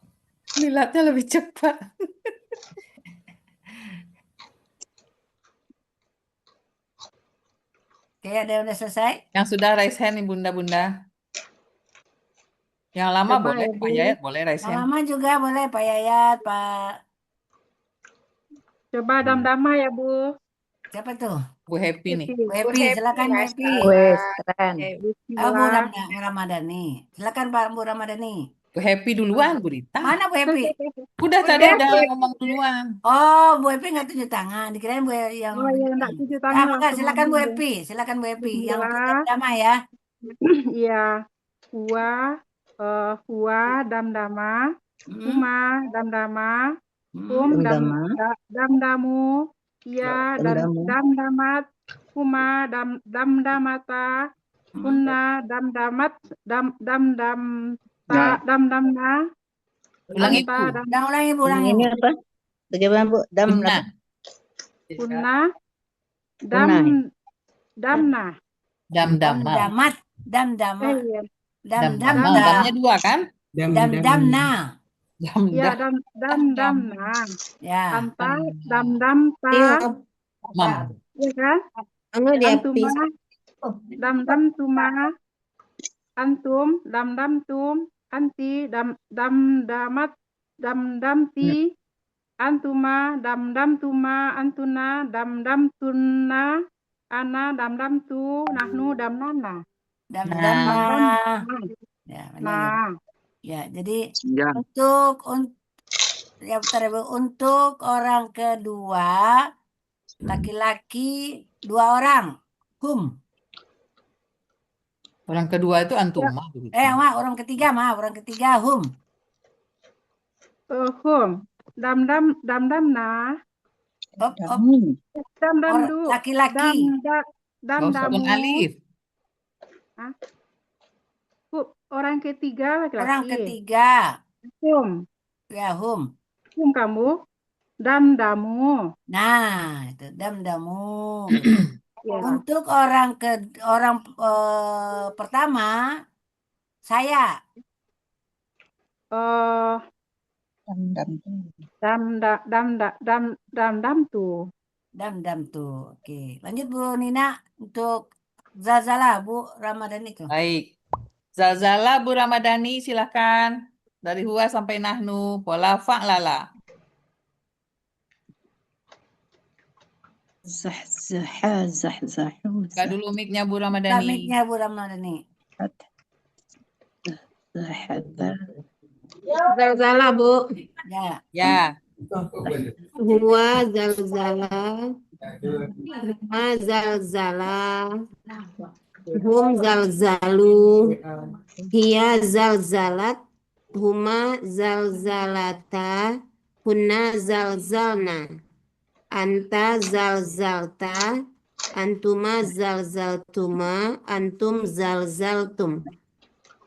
F: Lilatnya lebih cepat.
G: Oke, ada yang udah selesai?
F: Yang sudah raise hand nih bunda-bunda. Yang lama
C: Coba
F: boleh,
C: ya,
F: Pak
C: Bu.
F: Yayat boleh raise
G: Yang
F: hand.
G: lama juga boleh Pak Yayat, Pak.
C: Coba dam-dama ya, Bu.
G: Siapa tuh?
F: Bu Happy nih.
G: Bu Happy, silakan Bu
J: Masya
G: Happy.
J: Allah.
H: keren.
G: Oh, Bu
C: Bismillah.
G: Ramadhani. Silakan Pak Bu Ramadhani.
F: Bu Happy duluan, Bu Rita.
G: Mana Bu Happy?
F: Udah tadi udah ngomong duluan.
G: Oh, Bu Happy nggak tunjuk tangan. Dikirain Bu yang
C: Oh ya, enggak cuci
G: Ah,
C: tangan
G: maka
C: langsung
G: silakan Bu
C: ngomong, Bu.
G: Happy. Silakan Bu Happy. Yang untuk
C: Bismillah.
G: dama ya.
C: Iya. Huwa dam-dama. Huma dam-dama. Hum
H: Dam-dama.
C: dam-damu. Iya
H: Dam-damu.
C: dam-damat. Huma dam-damata. Hunna dam-damat. Dam-damna.
F: Ulangi,
C: Anta
F: Bu.
G: Ulangi Bu, ulangi
H: Ini
G: Bu.
H: apa? Bagaimana Bu? Dam
F: Hunna.
H: apa?
C: Hunna
H: Hunna.
C: damna.
F: Dam-dama.
G: Damat. Dam-dama.
C: Iya.
F: Dam-dama.
G: Dam-damna.
F: Damnya dua kan?
G: Dam-damna.
C: Ya
F: Dam-dam.
C: dam-damna.
G: Ya.
C: Anta dam-damta.
F: Mam.
C: Iya kan?
H: Anu
C: Antuma
H: diapis.
C: dam-dam tuma. Antum dam-dam tum. Anti dam-damat dam-damti. Antuma dam-dam tuma. Antuna dam-dam tunna. Ana dam-dam tu. Nahnu dam-nana.
G: Dam-damna. Ya,
C: Nah.
G: ya, jadi untuk orang kedua laki-laki 2 orang. Hum.
F: Orang kedua itu antuma.
G: Orang ketiga hum.
C: Hum. Dam-damna. Dam-damdu.
G: Laki-laki.
C: Dam-damu.
F: Alif.
C: Hah? Orang ketiga laki-laki.
G: Orang ketiga.
C: Hum.
G: Ya, hum.
C: Hum kamu. Dam-damu.
G: Nah, itu dam-damu.
C: Ya.
G: Untuk orang pertama, saya. Dam-dam tuh. Oke, lanjut Bu Nina untuk Zalzala Bu Ramadhani itu.
F: Baik. Zalzala Bu Ramadhani silakan. Dari huwa sampai nahnu. Pola fa'lala. Buka dulu mic-nya Bu Ramadhani.
G: Mic-nya Bu Ramadhani.
D: Zalzala Bu.
G: Ya.
F: Ya.
D: Huwa zalzala. Huma zalzala. Hum zalzalu. Hiya zalzalat. Huma zalzalata. Hunna zalzalna. Anta zalzalta. Antuma zalzaltuma. Antum zalzaltum.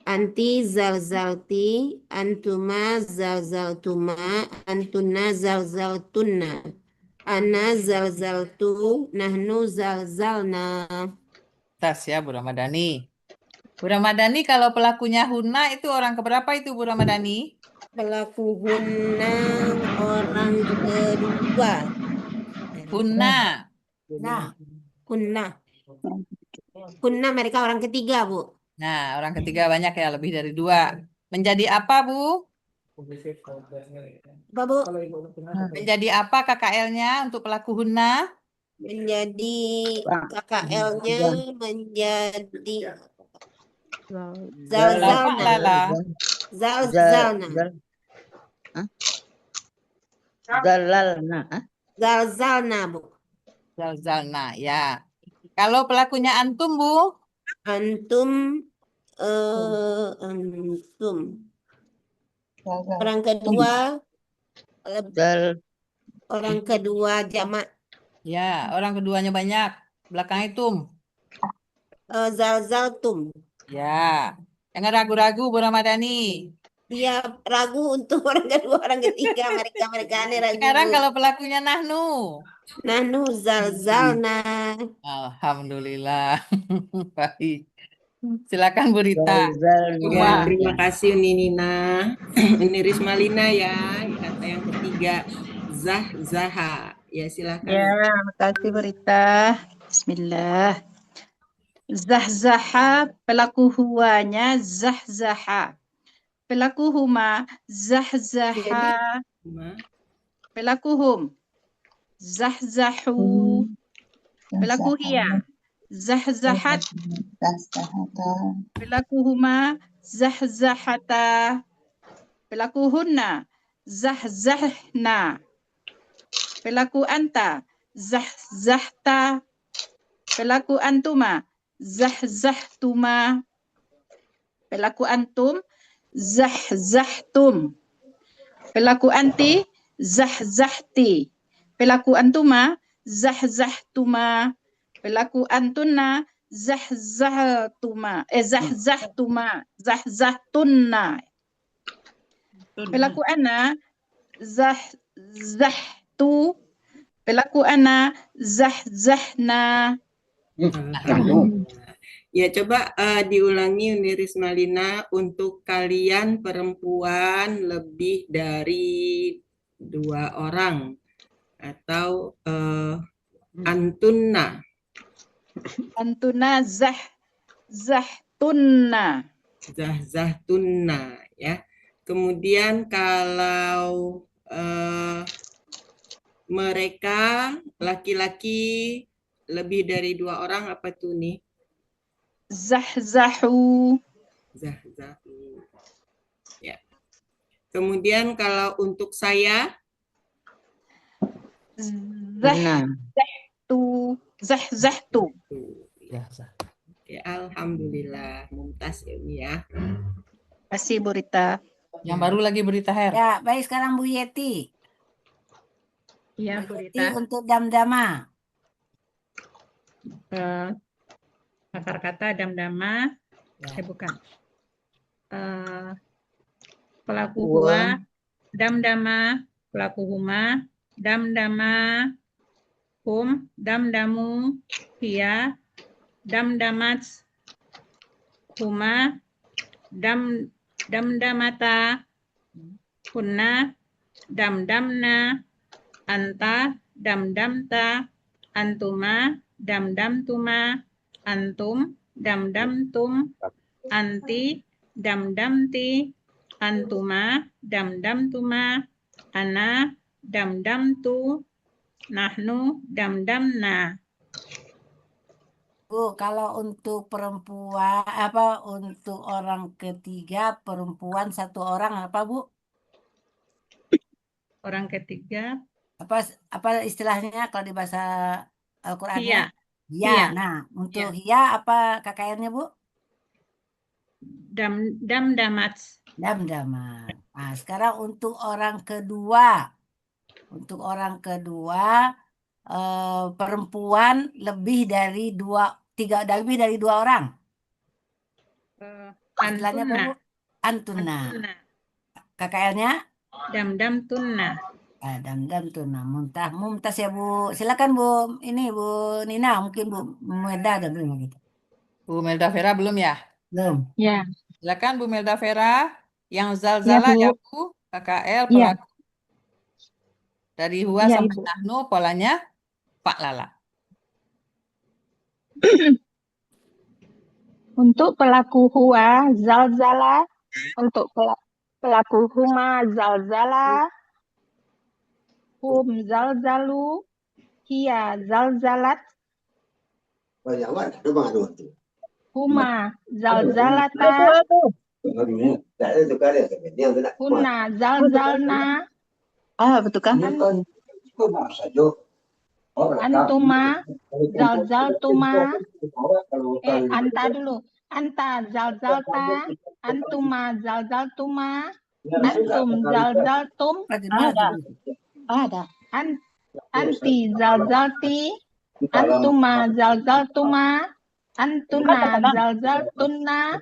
D: Anti zalzalti, antuma zalzaltuma, antuna zalzaltunna. Ana zalzaltu, nahnu zalzalna.
F: Tas ya Bu Ramadhani. Bu Ramadhani kalau pelakunya Hunna itu orang keberapa itu Bu Ramadhani?
D: Pelaku Hunna orang kedua.
F: Hunna.
D: Hunna mereka orang ketiga Bu.
F: Nah, orang ketiga banyak ya, lebih dari 2. Menjadi apa, Bu?
D: Apa Bu?
F: Menjadi apa KKL-nya untuk pelaku Hunna?
D: Menjadi KKL-nya menjadi
F: Zalzalna.
D: Zalzalna Bu.
F: Zalzalna, ya. Kalau pelakunya antum, Bu?
D: Antum orang kedua jamak.
F: Ya, orang keduanya banyak. Belakang itu.
D: Zalzaltum.
F: Ya. Jangan ragu-ragu Bu Ramadhani.
D: Dia ragu untuk orang kedua, orang ketiga. Mereka ini ragu.
F: Sekarang kalau pelakunya nahnu.
D: Nahnu zalzalna.
F: Alhamdulillah. Baik. Silakan Bu Rita.
L: Ya, terima kasih Nina. Ini Rismalina ya, kata yang ketiga Zaha. Ya, silakan.
H: Ya, makasih Berita. Bismillah. Zahzaha, pelaku huwanya zahzaha. Pelaku huma zahzaha. Pelaku hum zahzahu. Pelaku hiya zahzahat. Pelaku huma zahzahata. Pelaku hunna zahzahna. Pelaku anta zahzahta. Pelaku antuma zahzahtuma. Pelaku antum zahzahtum. Pelaku anti zahzahti. Pelaku antuma zahzahtuma. Pelaku antunna zahzahtuma. Zahzahtunna. Pelaku ana zahzahtu. Pelaku ana zahzahna.
L: Ya, coba diulangi Uni Rismalina untuk kalian perempuan lebih dari 2 orang atau antunna.
H: Antuna zahtunna.
L: Zahtunna ya. Kemudian kalau mereka laki-laki lebih dari 2 orang apa tuh nih?
H: Zahzahu.
L: Zahzahu. Ya. Kemudian kalau untuk saya
H: Zahzahtu.
L: Oke, alhamdulillah mumtaz ini ya.
H: Kasih Bu Rita.
F: Yang baru lagi Berita Her.
G: Ya, baik sekarang Bu Yeti.
M: Iya,
G: Bu
M: Bu
G: Yeti
M: Rita.
G: untuk damdama.
M: Akar kata damdama. Bukan. Pelaku huwa, damdama, pelaku huma, damdama, hum, damdamu, hiya, damdamat, huma, damdamata, hunna, damdamna, anta, damdamta, antuma, damdamtuma, antum, damdamtum, anti, damdamti, antuma, damdamtuma, ana, damdamtu, nahnu, damdamna.
G: Bu, kalau untuk perempuan untuk orang ketiga perempuan 1 orang apa Bu?
M: Orang ketiga
G: Apa istilahnya kalau di bahasa Al-Qur'annya?
M: hiya.
G: Ya. Nah, untuk hiya apa KKN-nya Bu?
M: Damdamat.
G: Damdamat. Nah, sekarang untuk orang kedua. Untuk orang kedua perempuan lebih dari 2 orang. Istilahnya apa, Bu? Antuna. KKL-nya?
M: Damdamtunna.
G: Damdamtunna. Mumtaz ya Bu. Silakan Bu. Ini Bu Nina, mungkin Bu Melda ada belum gitu.
F: Bu Melda Vera belum ya?
G: Belum.
C: Ya.
F: Silakan Bu Melda Vera. Yang zalzala ya Bu. KKL pelaku. Dari huwa
C: Iya,
F: sampai
C: Ibu.
F: nahnu polanya Pak Lala.
C: Untuk pelaku huwa zalzala, untuk pelaku huma zalzala, hum zalzalu, hiya zalzalat, huma zalzalata, hunna zalzalna,
H: Betul kan?
C: antuma zalzaltuma, anta dulu. Anta zalzalta, antuma zalzaltuma, antum zalzaltum,
H: Ada.
C: Anti zalzalti, antuma zalzaltuma, antuna zalzaltunna,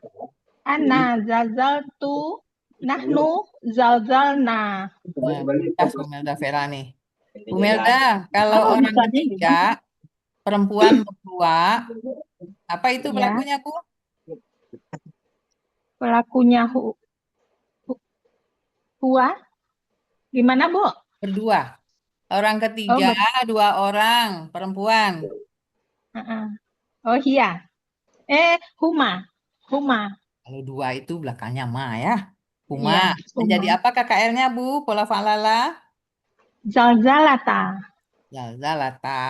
C: ana zalzaltu, nahnu zalzalna.
F: Nah, Bu Melda Vera nih. Bu Melda, kalau orang ketiga, perempuan berdua, apa itu pelakunya Bu?
M: Pelakunya Hua. Gimana, Bu?
F: Berdua. Orang ketiga, 2 orang perempuan.
M: Oh, Hia. Huma.
F: Kalau 2 itu belakangnya ma ya. Huma.
M: Iya,
F: Menjadi
M: Huma.
F: apa KKR-nya, Bu? Pola fa'lala?
M: Zalzalata.
F: Zalzalata.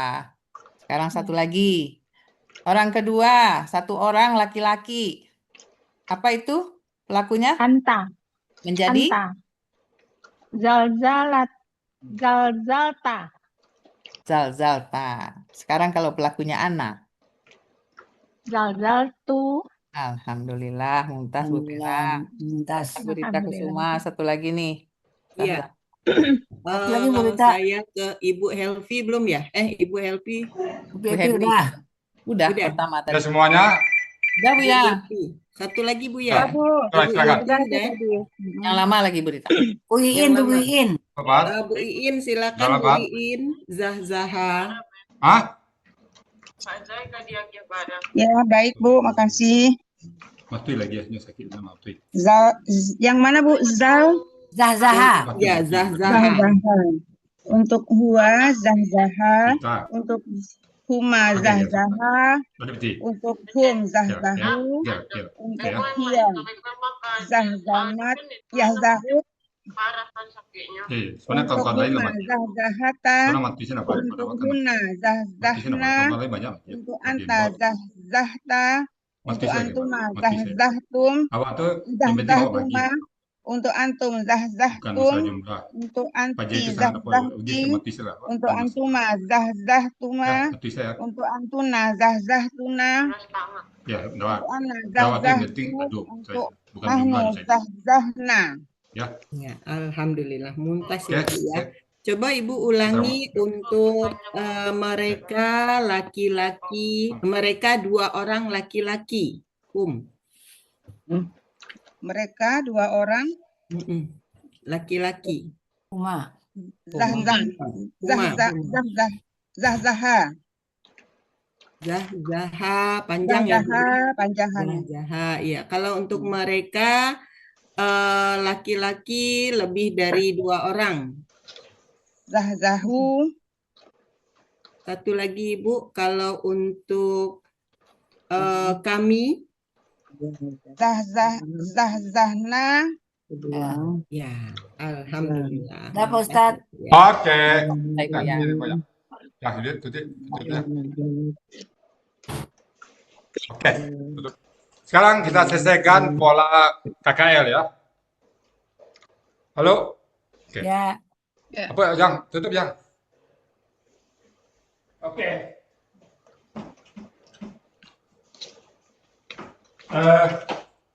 F: Sekarang satu lagi. Orang kedua, 1 orang laki-laki. Apa itu pelakunya?
M: Anta.
F: Menjadi?
M: Anta. Zalzalta.
F: Zalzalta. Sekarang kalau pelakunya Ana.
M: Zalzaltu.
F: Alhamdulillah, Mumtaz Bu Pera.
G: Mumtaz.
F: Bu Rita Kusuma, satu lagi nih.
L: Iya.
G: Satu lagi Bu Rita.
L: Saya ke Ibu Helvi belum ya? Ibu Helvi.
F: Bu Helvi udah pertama tadi.
A: Ya semuanya.
F: Udah Bu ya.
L: Satu lagi Bu ya.
A: Bu. Silakan.
F: Yang lama lagi Bu Rita.
G: Bu Iin, Bu Iin.
L: Bu Iin, silakan Bu Iin. Zahzaha.
A: Hah?
O: Ya, baik Bu, makasih.
A: Mati lagi ya, sakit nama mati.
O: Yang mana Bu?
G: Zahzaha.
L: Ya, Zahzaha.
O: Untuk Hua, Zahzaha. Untuk Huma, Zahzaha. Untuk Hum, Zahzahu. Untuk Hia, Zahzamat, Yahzahut.
A: Soalnya
O: Untuk
A: kawan-kawan lain
O: Huma,
A: lemah.
O: Zahzahata.
A: Karena mati sih apa?
O: Untuk Huna, Zahzahna. Untuk Anta, Zahzahta. Untuk Antuma, Zahzahtum. Zahzahtuma. Untuk Antum, Zahzahtum. Untuk Anti, Zahzahti. Untuk Antuma, Zahzahtuma. Untuk Antuna, Zahzahtuna. Untuk Ana, Zahzahtu. Untuk Nahnu, Zahzahna.
L: Ya, alhamdulillah. Mumtaz ya Bu ya. Coba Ibu ulangi untuk mereka laki-laki, mereka 2 orang laki-laki.
O: Mereka 2 orang
L: laki-laki.
G: Huma.
O: Zahzaha.
L: Zahzaha panjang ya. Zahzaha ya. Kalau untuk mereka laki-laki lebih dari 2 orang.
O: Zahzahu.
L: Satu lagi Ibu, kalau untuk kami.
O: Zahzahna.
L: Ya, alhamdulillah.
G: Dah Pak Ustadz.
A: Oke. Oke. Sekarang kita selesaikan pola KKL ya. Halo? Oke.
G: Ya.
A: Apa yang tutup yang? Oke.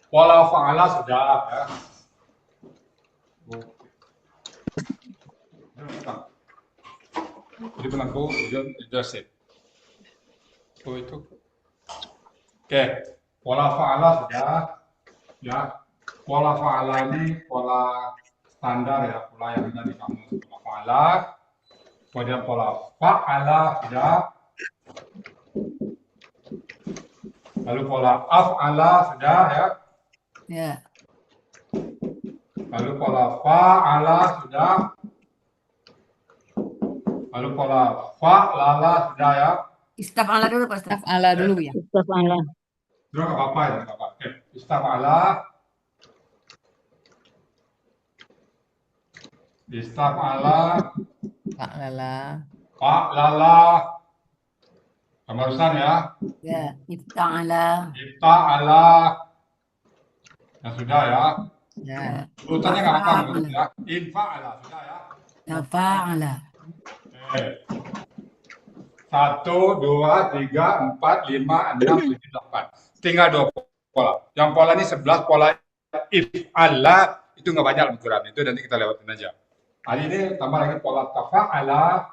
A: Pola fa'ala sudah ya. Jadi penangku sudah set. Oh itu. Oke. Pola fa'ala sudah ya. Pola fa'ala ini pola standar ya, pola yang ada di kamus pola fa'ala. Kemudian pola fa'ala sudah. Lalu pola af'ala sudah ya.
G: Ya.
A: Lalu pola fa'ala sudah. Lalu pola fa'lala sudah ya.
G: Istaf'ala dulu Pak Ustadz.
F: Istaf'ala dulu ya.
H: Istaf'ala.
A: Dulu nggak apa-apa ya, nggak apa-apa. Oke. Istaf'ala. Istaf'ala.
F: Fa'lala.
A: Fa'lala. Barusan ya.
G: Ya, ifta'ala.
A: Ifta'ala. Ya sudah ya.
F: Ya.
A: Urutannya nggak apa-apa ya. Infa'ala sudah ya.
G: Tafa'ala.
A: Oke. 1, 2, 3, 4, 5, 6, 7, 8. Tinggal 2 pola. Yang pola ini 11 pola if'ala itu nggak banyak ukuran itu nanti kita lewatin aja. Hari ini tambah lagi pola tafa'ala,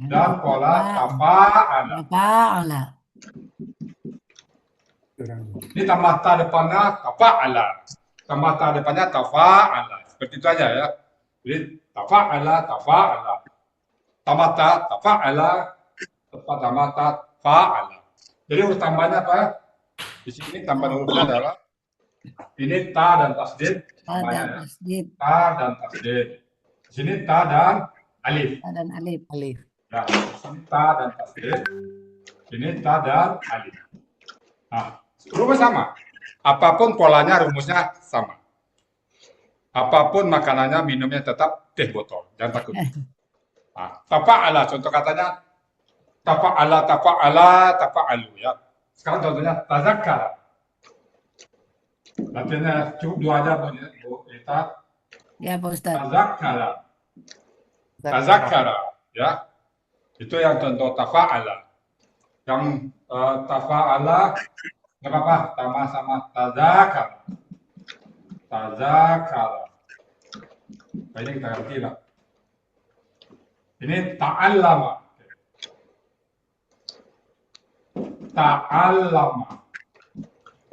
A: dan pola tafa'ala. Ini tambah ta depannya tafa'ala, tambah ta depannya tafa'ala. Seperti itu aja ya. Jadi tafa'ala, tambah ta tafa'ala, tambah ta fa'ala. Jadi huruf tambahnya apa? Di sini tambahan hurufnya adalah ini ta dan tasdid. Tambahnya, ya. Ta dan tasdid. Di sini ta dan alif.
G: Ta dan alif.
A: Ya, di sini ta dan tasdid. Ini ta dan alif. Nah, rumus sama. Apapun polanya, rumusnya sama. Apapun makanannya, minumnya tetap teh botol. Jangan takut. Nah, tafa'ala, contoh katanya tafa'ala, tafa'alu ya. Sekarang contohnya tazakkara. Latihannya cukup 2 aja Bu Rita.
G: Ya Pak Ustaz.
A: Tazakkara ya. Itu yang contoh tafa'ala. Yang tafa'ala nggak apa-apa, sama-sama tazakkara. Kayaknya kita ngerti lah. Ini ta'allama.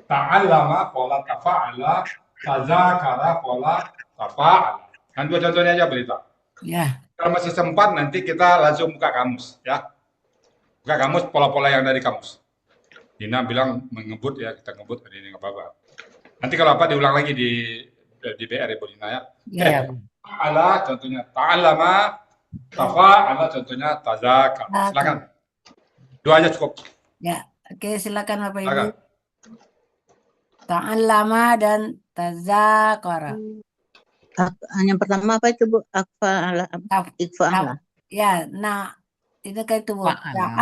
A: Ta'allama pola tafa'ala, tazakara pola tafa'ala. Kan 2 contohnya aja berita.
G: Ya.
A: Kalau masih sempat nanti kita langsung buka kamus ya. Buka kamus pola-pola yang dari kamus. Dina bilang mengebut ya, kita ngebut hari ini nggak apa-apa. Nanti kalau apa diulang lagi di BR ya Bu Dina ya.
G: Ya.
A: Ta'ala contohnya ta'allama, tafa'ala contohnya tazakara. Silakan. 2 aja cukup.
G: Ya, oke silakan Bapak Ibu.
A: Silakan.
G: Ta'allama dan tazakara.
H: Yang pertama apa itu Bu? Ikfa'ala.
G: Ya, nah itu kayak itu Bu.
F: Fa'ala.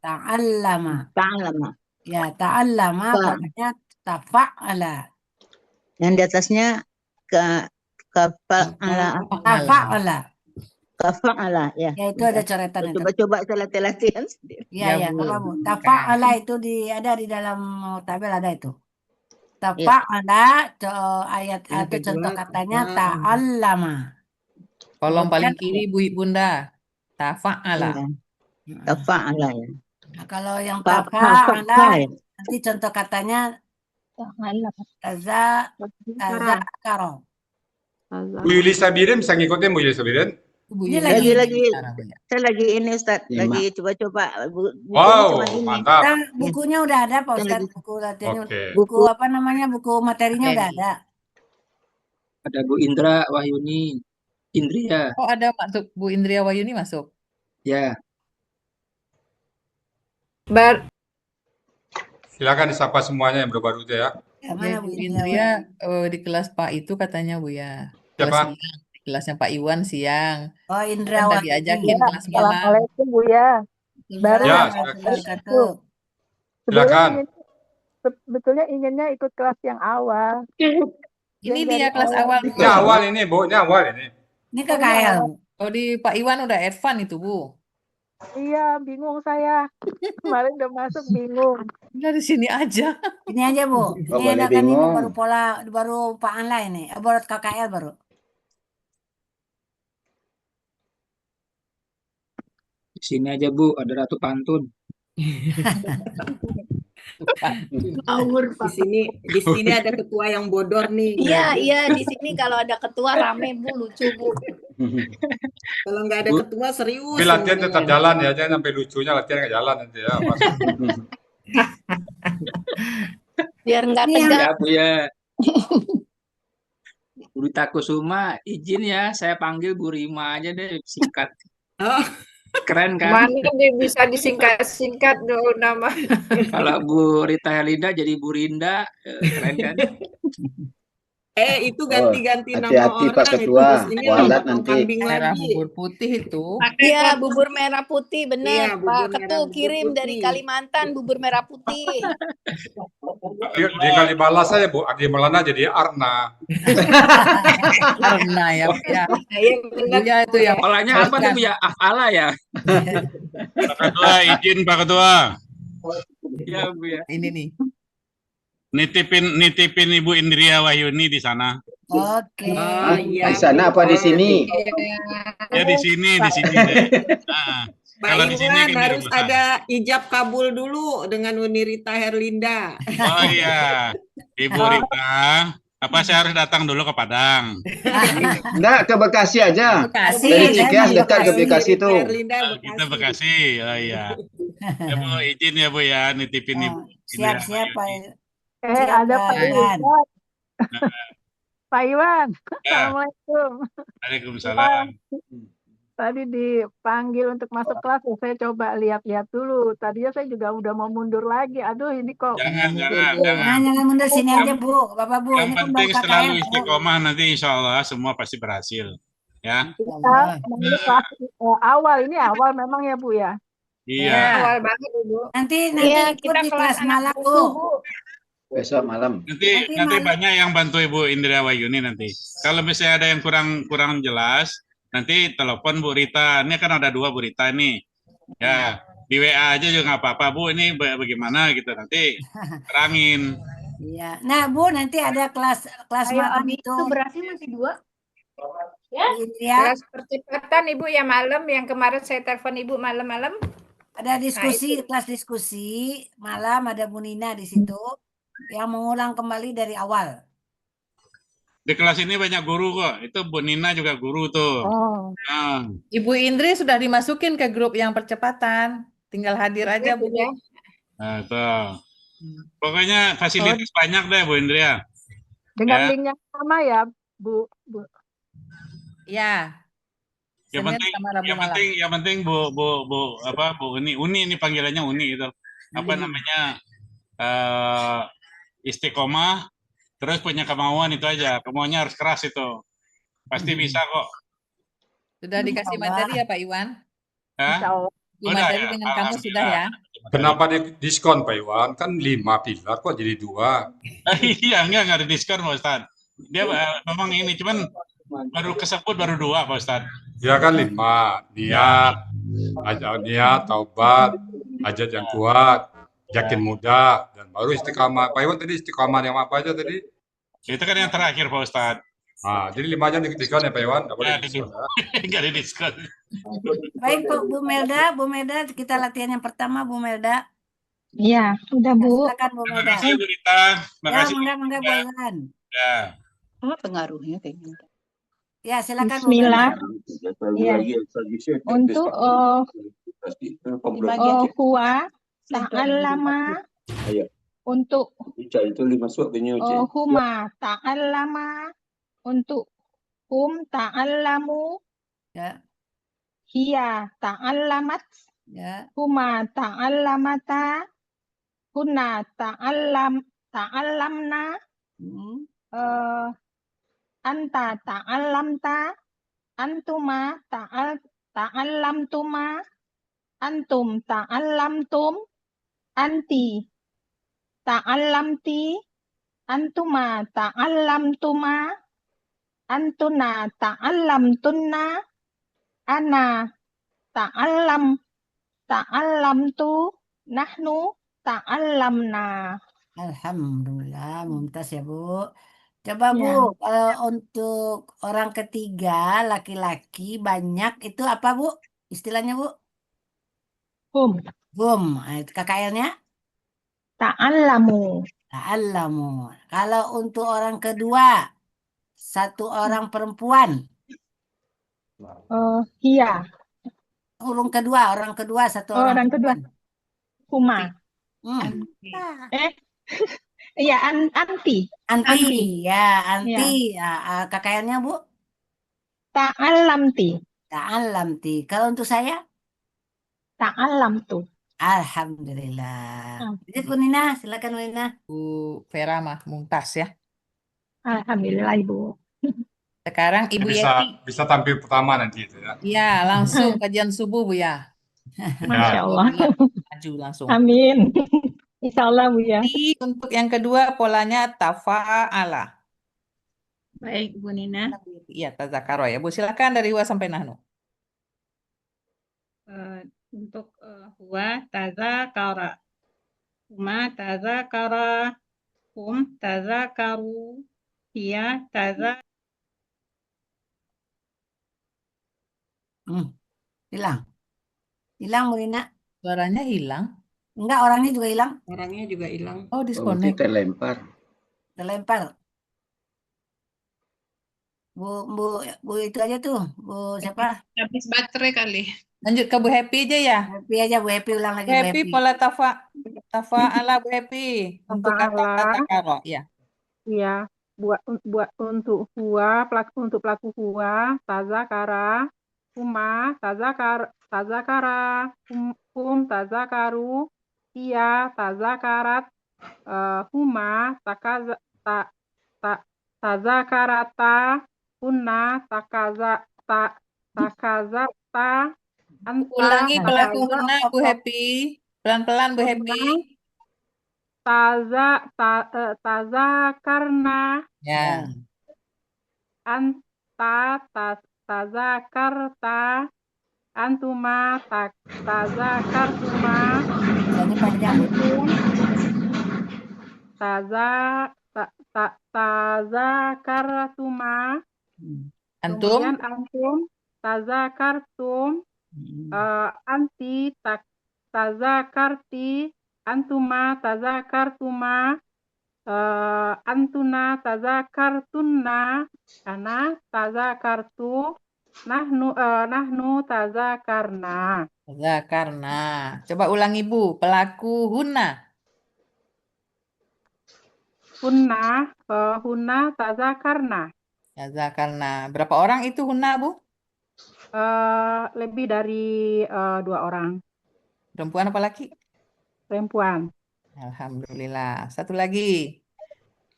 G: Ta'allama. Ya, ta'allama pokoknya tafa'ala.
H: Yang di atasnya kafa'ala ya.
G: Ya itu ada coretan itu.
H: Coba-coba saya latihan sendiri.
G: Ya, apa Bu? Tafa'ala itu ada di dalam tabel ada itu. Tafa'ala ayat atau contoh katanya ta'allama.
F: Kolom paling kiri Bunda. Tafa'ala.
H: Tafa'ala ya.
G: Nah, kalau yang tafa'ala nanti contoh katanya tazakara.
A: Bu Yuli Sabirin bisa ngikutin Bu Yuli Sabirin?
H: Ini lagi saya lagi ini Ustaz, lagi coba-coba.
A: Wow, mantap.
G: Nah, bukunya udah ada Pak Ustaz, buku latihannya. Buku apa namanya? Buku materinya udah ada.
B: Ada Bu Indra Wahyuni, Indria.
F: Oh, ada masuk Bu Indria Wahyuni masuk.
B: Ya.
A: Silakan disapa semuanya yang baru-baru itu ya.
F: Ya, Bu Indria di kelas Pak itu katanya Bu ya.
A: Siapa?
F: Kelasnya Pak Iwan siang.
G: Oh, Indra
F: Kan diajakin kelas malam.
C: Assalamualaikum Bu ya. Baru
A: Ya, silakan.
C: Sebetulnya inginnya ikut kelas yang awal.
F: Ini dia kelas awal.
A: Ini awal ini Bu, ini awal ini.
G: Ini KKL.
F: Oh di Pak Iwan udah advance itu Bu.
C: Iya, bingung saya. Kemarin udah masuk bingung.
F: Dari sini aja.
G: Ini aja Bu. Ini ada kan ini baru pola baru Pak Anla ini. Baru KKL baru.
B: Di sini aja Bu, ada Ratu Pantun.
L: Di sini ada ketua yang bodor nih.
D: Iya, di sini kalau ada ketua rame Bu, lucu Bu.
L: Kalau nggak ada ketua serius.
A: Tapi latihan tetap jalan ya, jangan sampai lucunya latihan nggak jalan nanti ya.
D: Biar nggak
B: Ya
D: tegang.
B: Bu ya. Bu Rita Kusuma, izin ya, saya panggil Bu Rima aja deh, singkat. Keren kan?
J: Mana dia bisa disingkat-singkat dulu nama.
B: Kalau Bu Rita Herlinda jadi Bu Rinda, keren kan?
L: Itu ganti-ganti nama
K: hati-hati
L: orang.
K: Pak Ketua,
L: Ini
K: walat
L: nama
K: nanti.
L: kambing
F: Merah
L: lagi.
F: bubur putih itu.
D: Iya, bubur merah putih bener.
L: Iya, bubur
D: Pak
L: merah
D: Ketu
L: bubur
D: kirim dari
L: putih.
D: Kalimantan bubur merah putih.
A: Dia kali balas saya Bu, Adi Melana jadi Arna.
F: Karena ya.
J: Iya,
F: itu ya.
B: Polanya apa tuh Bu ya? Afala ya?
P: Pak Ketua, izin Pak Ketua.
B: Ya Bu ya.
F: Ini nih.
P: Nitipin Ibu Indria Wahyuni di sana.
G: Oke.
L: Oh iya.
K: Di sana apa di sini?
P: Ya di sini deh. Nah,
L: Pak
P: kalau di sini
L: Iwan
P: kan di
L: harus
P: rumah.
L: ada ijab kabul dulu dengan Unirita Herlinda.
P: Oh iya, Ibu Rita, apa saya harus datang dulu ke Padang?
K: Enggak, ke Bekasi aja.
G: Bekasi,
K: Dari
G: ya,
K: Cikeas
G: di
K: dekat ke
G: Bekasi.
K: Bekasi tuh.
L: Herlinda
P: Kita Bekasi, oh iya. Ya Bu, izin ya Bu ya, nitipin Ibu Indra
G: Siap-siap Pak.
C: Eh,
G: Siap
C: ada
G: Pak
C: Pak
G: Iwan.
C: Iwan. Pak Iwan,
P: Ya,
C: Assalamualaikum.
P: Waalaikumsalam.
C: Tadi dipanggil untuk masuk kelas, ya saya coba lihat-lihat dulu. Tadinya saya juga udah mau mundur lagi. Aduh, ini kok
P: Jangan.
G: Nah, jangan mundur sini aja Bu, Bapak Bu.
P: Yang
G: Ini kan
P: penting
G: baru
P: selalu
G: KKN Bu.
P: istiqomah, nanti insya Allah semua pasti berhasil. Ya.
C: kita ini kelas awal. Ini awal memang ya Bu ya.
P: Iya.
J: Awal banget Ibu.
G: Nanti
J: Iya,
G: ikut
J: kita
G: di
J: kelas
G: kelas
J: anak
G: malam
J: buku,
G: Bu.
J: Bu.
K: Besok malam.
P: Nanti banyak yang bantu Ibu Indra Wayuni nanti. Kalau misalnya ada yang kurang jelas, nanti telepon Bu Rita. Ini kan ada 2 Bu Rita nih. Ya, di WA aja juga nggak apa-apa Bu. Ini bagaimana gitu nanti terangin.
G: Iya. Nah Bu, nanti ada kelas malam itu.
J: berarti masih 2.
G: Ya.
J: Kelas percepatan Ibu ya malam, yang kemarin saya telepon Ibu malam-malam.
G: Ada diskusi,
J: Nah,
G: kelas diskusi malam, ada Bu Nina di situ yang mengulang kembali dari awal.
P: Di kelas ini banyak guru kok. Itu Bu Nina juga guru tuh. Nah,
F: Ibu Indri sudah dimasukin ke grup yang percepatan. Tinggal hadir aja Bu.
P: nah tuh. Pokoknya fasilitas banyak deh Bu Indria.
C: Dengan
P: Ya.
C: link yang sama ya, Bu.
F: Ya.
P: Yang penting Bu Uni ini panggilannya Uni gitu. Apa namanya? Istiqomah, terus punya kemauan itu aja. Kemauannya harus keras itu. Pasti bisa kok.
F: Sudah dikasih materi ya Pak Iwan?
P: Hah?
F: Di materi dengan kamu sudah ya?
A: Kenapa diskon Pak Iwan? Kan 5 pilar kok jadi 2.
P: Iya, enggak ada diskon Pak Ustad. Dia memang ini, cuman baru kesebut baru 2 Pak Ustad.
A: Ya kan 5. Niat, taubat, hajat yang kuat, yakin mudah, dan baru istiqamah. Pak Iwan tadi istiqamah yang apa aja tadi?
P: Itu kan yang terakhir Pak Ustad.
A: Nah, jadi 5 aja diskon ya Pak Iwan? Nggak boleh diskon ya?
P: Enggak ada diskon.
G: Baik Bu Melda, kita latihan yang pertama Bu Melda.
M: Iya, udah Bu.
G: Silakan Bu Melda.
P: Terima kasih Bu Rita. Terima
G: Ya,
P: kasih.
G: mangga Bu Iwan.
P: Ya.
H: Apa pengaruhnya kayak gitu?
G: Ya, silakan Bu
M: Bismillah.
G: Melda.
M: Ya. Untuk huwa ta'allama, untuk huma ta'allama, untuk hum ta'allamu,
G: Ya.
M: hiya ta'allamat,
G: Ya.
M: huma ta'allamata, kunna ta'allamna, anta ta'allamta, antuma ta'allamtuma, antum ta'allamtum, anti ta'allamti, antuma ta'allamtuma, antuna ta'allamtunna, ana ta'allamtu, nahnu ta'allamna.
G: Alhamdulillah, mumtaz ya Bu. Coba Bu,
M: Ya.
G: kalau untuk orang ketiga laki-laki banyak itu apa Bu? Istilahnya Bu?
M: Hum.
G: KKL-nya?
M: Ta'allamu.
G: Ta'allamu. Kalau untuk orang kedua, satu orang perempuan.
M: Hiya.
G: Orang kedua satu orang
M: Orang kedua.
G: perempuan.
M: Huma. Iya, anti.
G: Anti. Ya, KKN-nya Bu?
M: Ta'allamti.
G: Ta'allamti. Kalau untuk saya?
M: Ta'allamtu.
G: Alhamdulillah. Jadi Bu Nina, silakan Bu Nina.
F: Bu Vera mah mumtaz ya.
M: Alhamdulillah Ibu.
F: Sekarang Ibu Yeti.
A: Bisa tampil pertama nanti itu ya.
F: Iya, langsung kajian subuh Bu ya.
M: Masya Allah.
F: Maju langsung.
M: Amin. Insya Allah Bu ya.
F: Jadi, untuk yang kedua polanya tafa'ala.
I: Baik Bu Nina.
F: Iya, tazakaro ya. Bu silakan dari Huwa sampai Nahnu.
I: Untuk huwa tazakara, huma tazakara, hum tazakaru, hiya
G: Hilang Bu Nina.
F: Suaranya hilang.
G: Enggak, orangnya juga hilang.
L: Orangnya juga hilang.
F: Oh, disconnect.
K: Terlempar.
G: Bu itu aja tuh. Bu siapa?
I: habis baterai kali.
F: Lanjut ke Bu Happy aja ya.
G: Happy aja Bu Happy, ulang lagi
F: Bu
G: Bu
F: Happy
G: Happy.
F: pola tafa'ala Bu Happy. Untuk kata-kata karo. Ya.
C: Iya, untuk untuk pelaku huwa, tazakara, huma, tazakara, tazakaru, iya, tazakarat, huma, tazakarata, hunna, takazata, anta,
F: Ulangi pelaku
C: takaza,
F: hunna Bu Happy. Pelan-pelan Bu Happy.
C: tazakarna,
F: Ya.
C: anta, tazakarta, antuma, tazakartuma,
G: Ini panjang Bu.
C: antum, tazakartuma,
F: Antum.
C: kemudian antum, tazakartum, anti, tazakarti, antuma, tazakartuma, antuna, tazakartunna, ana, tazakartu, nahnu, tazakarna.
F: Tazakarna. Coba ulangi Bu. Pelaku hunna.
C: Hunna, tazakarna.
F: Tazakarna. Berapa orang itu hunna Bu?
C: Lebih dari 2 orang.
F: Perempuan apa laki?
C: Perempuan.
F: Alhamdulillah. Satu lagi.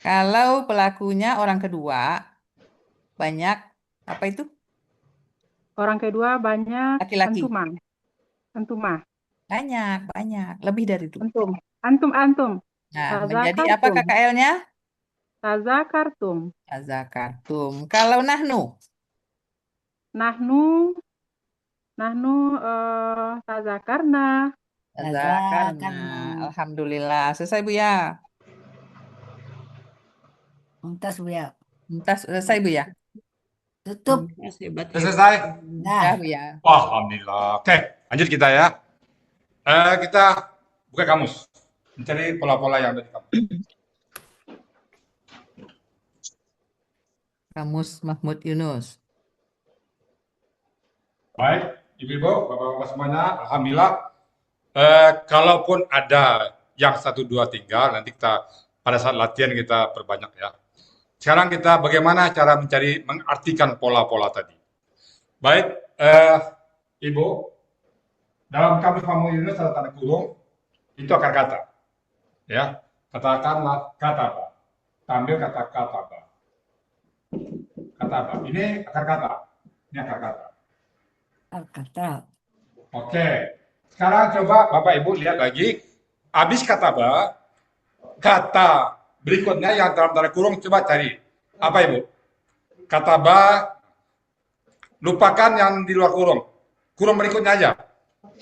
F: Kalau pelakunya orang kedua, banyak apa itu?
C: Orang kedua banyak
F: Laki-laki.
C: Antuma.
F: Banyak. Lebih dari itu.
C: Antum.
F: Nah, menjadi apa KKL-nya?
C: Tazakartum.
F: Kalau nahnu?
C: Nahnu, tazakarna.
F: Alhamdulillah. Selesai Bu ya.
G: Mumtaz Bu ya.
F: Mumtaz selesai Bu ya.
G: Tutup.
A: Selesai?
F: Ya Bu ya.
A: Alhamdulillah. Oke, lanjut kita ya. Kita buka kamus. Mencari pola-pola yang ada di kamus.
F: Kamus Mahmud Yunus.
A: Baik, Ibu-ibu, Bapak-bapak semuanya, alhamdulillah. Kalaupun ada yang 1, 2, 3, nanti kita pada saat latihan kita perbanyak ya. Sekarang kita bagaimana cara mengartikan pola-pola tadi. Baik, Ibu, dalam kamus Mahmud Yunus ada tanda kurung, itu akar kata. Ya, katakanlah kataba. Ambil kata kataba. Kataba. Ini akar kata. Ini akar kata.
G: Kata.
A: Oke. Sekarang coba Bapak Ibu lihat lagi. Habis kataba, kata berikutnya yang dalam tanda kurung coba cari. Apa Ibu? Kataba, lupakan yang di luar kurung. Kurung berikutnya aja.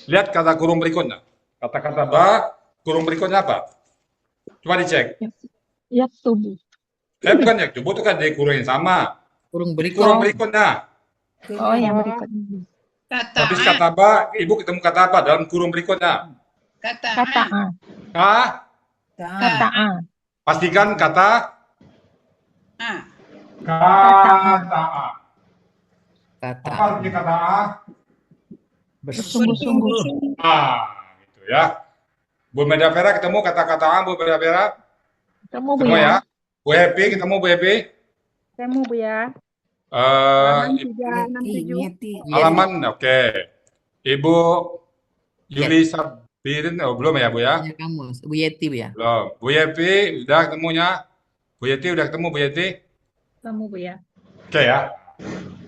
A: Lihat kata kurung berikutnya. Kata kataba, kurung berikutnya apa? Coba dicek.
M: Yaktubu.
A: Bukan yaktubu, itu kan di kurung yang sama.
F: Kurung
A: berikutnya.
M: Oh, yang berikutnya.
A: Habis kataba, Ibu ketemu kata apa dalam kurung berikutnya?
M: Kata A. Kata A.
A: Pastikan kata
M: A.
A: Kata A.
F: Kata
A: apa artinya kata A?
F: Bersungguh-sungguh.
A: Gitu ya. Bu Meda Vera ketemu kata-kata A, Bu Meda Vera?
C: Ketemu Bu
A: Ketemu
C: ya.
A: ya. Bu Happy ketemu Bu Happy?
C: Ketemu Bu ya. Halaman 367.
A: Halaman, oke. Ibu Yuli Sabirin, belum ya Bu ya?
F: Kamus, Bu Yeti Bu ya?
A: Belum. Bu Yeti udah ketemunya? Bu Yeti udah ketemu Bu Yeti?
C: Ketemu Bu ya.
A: Oke ya.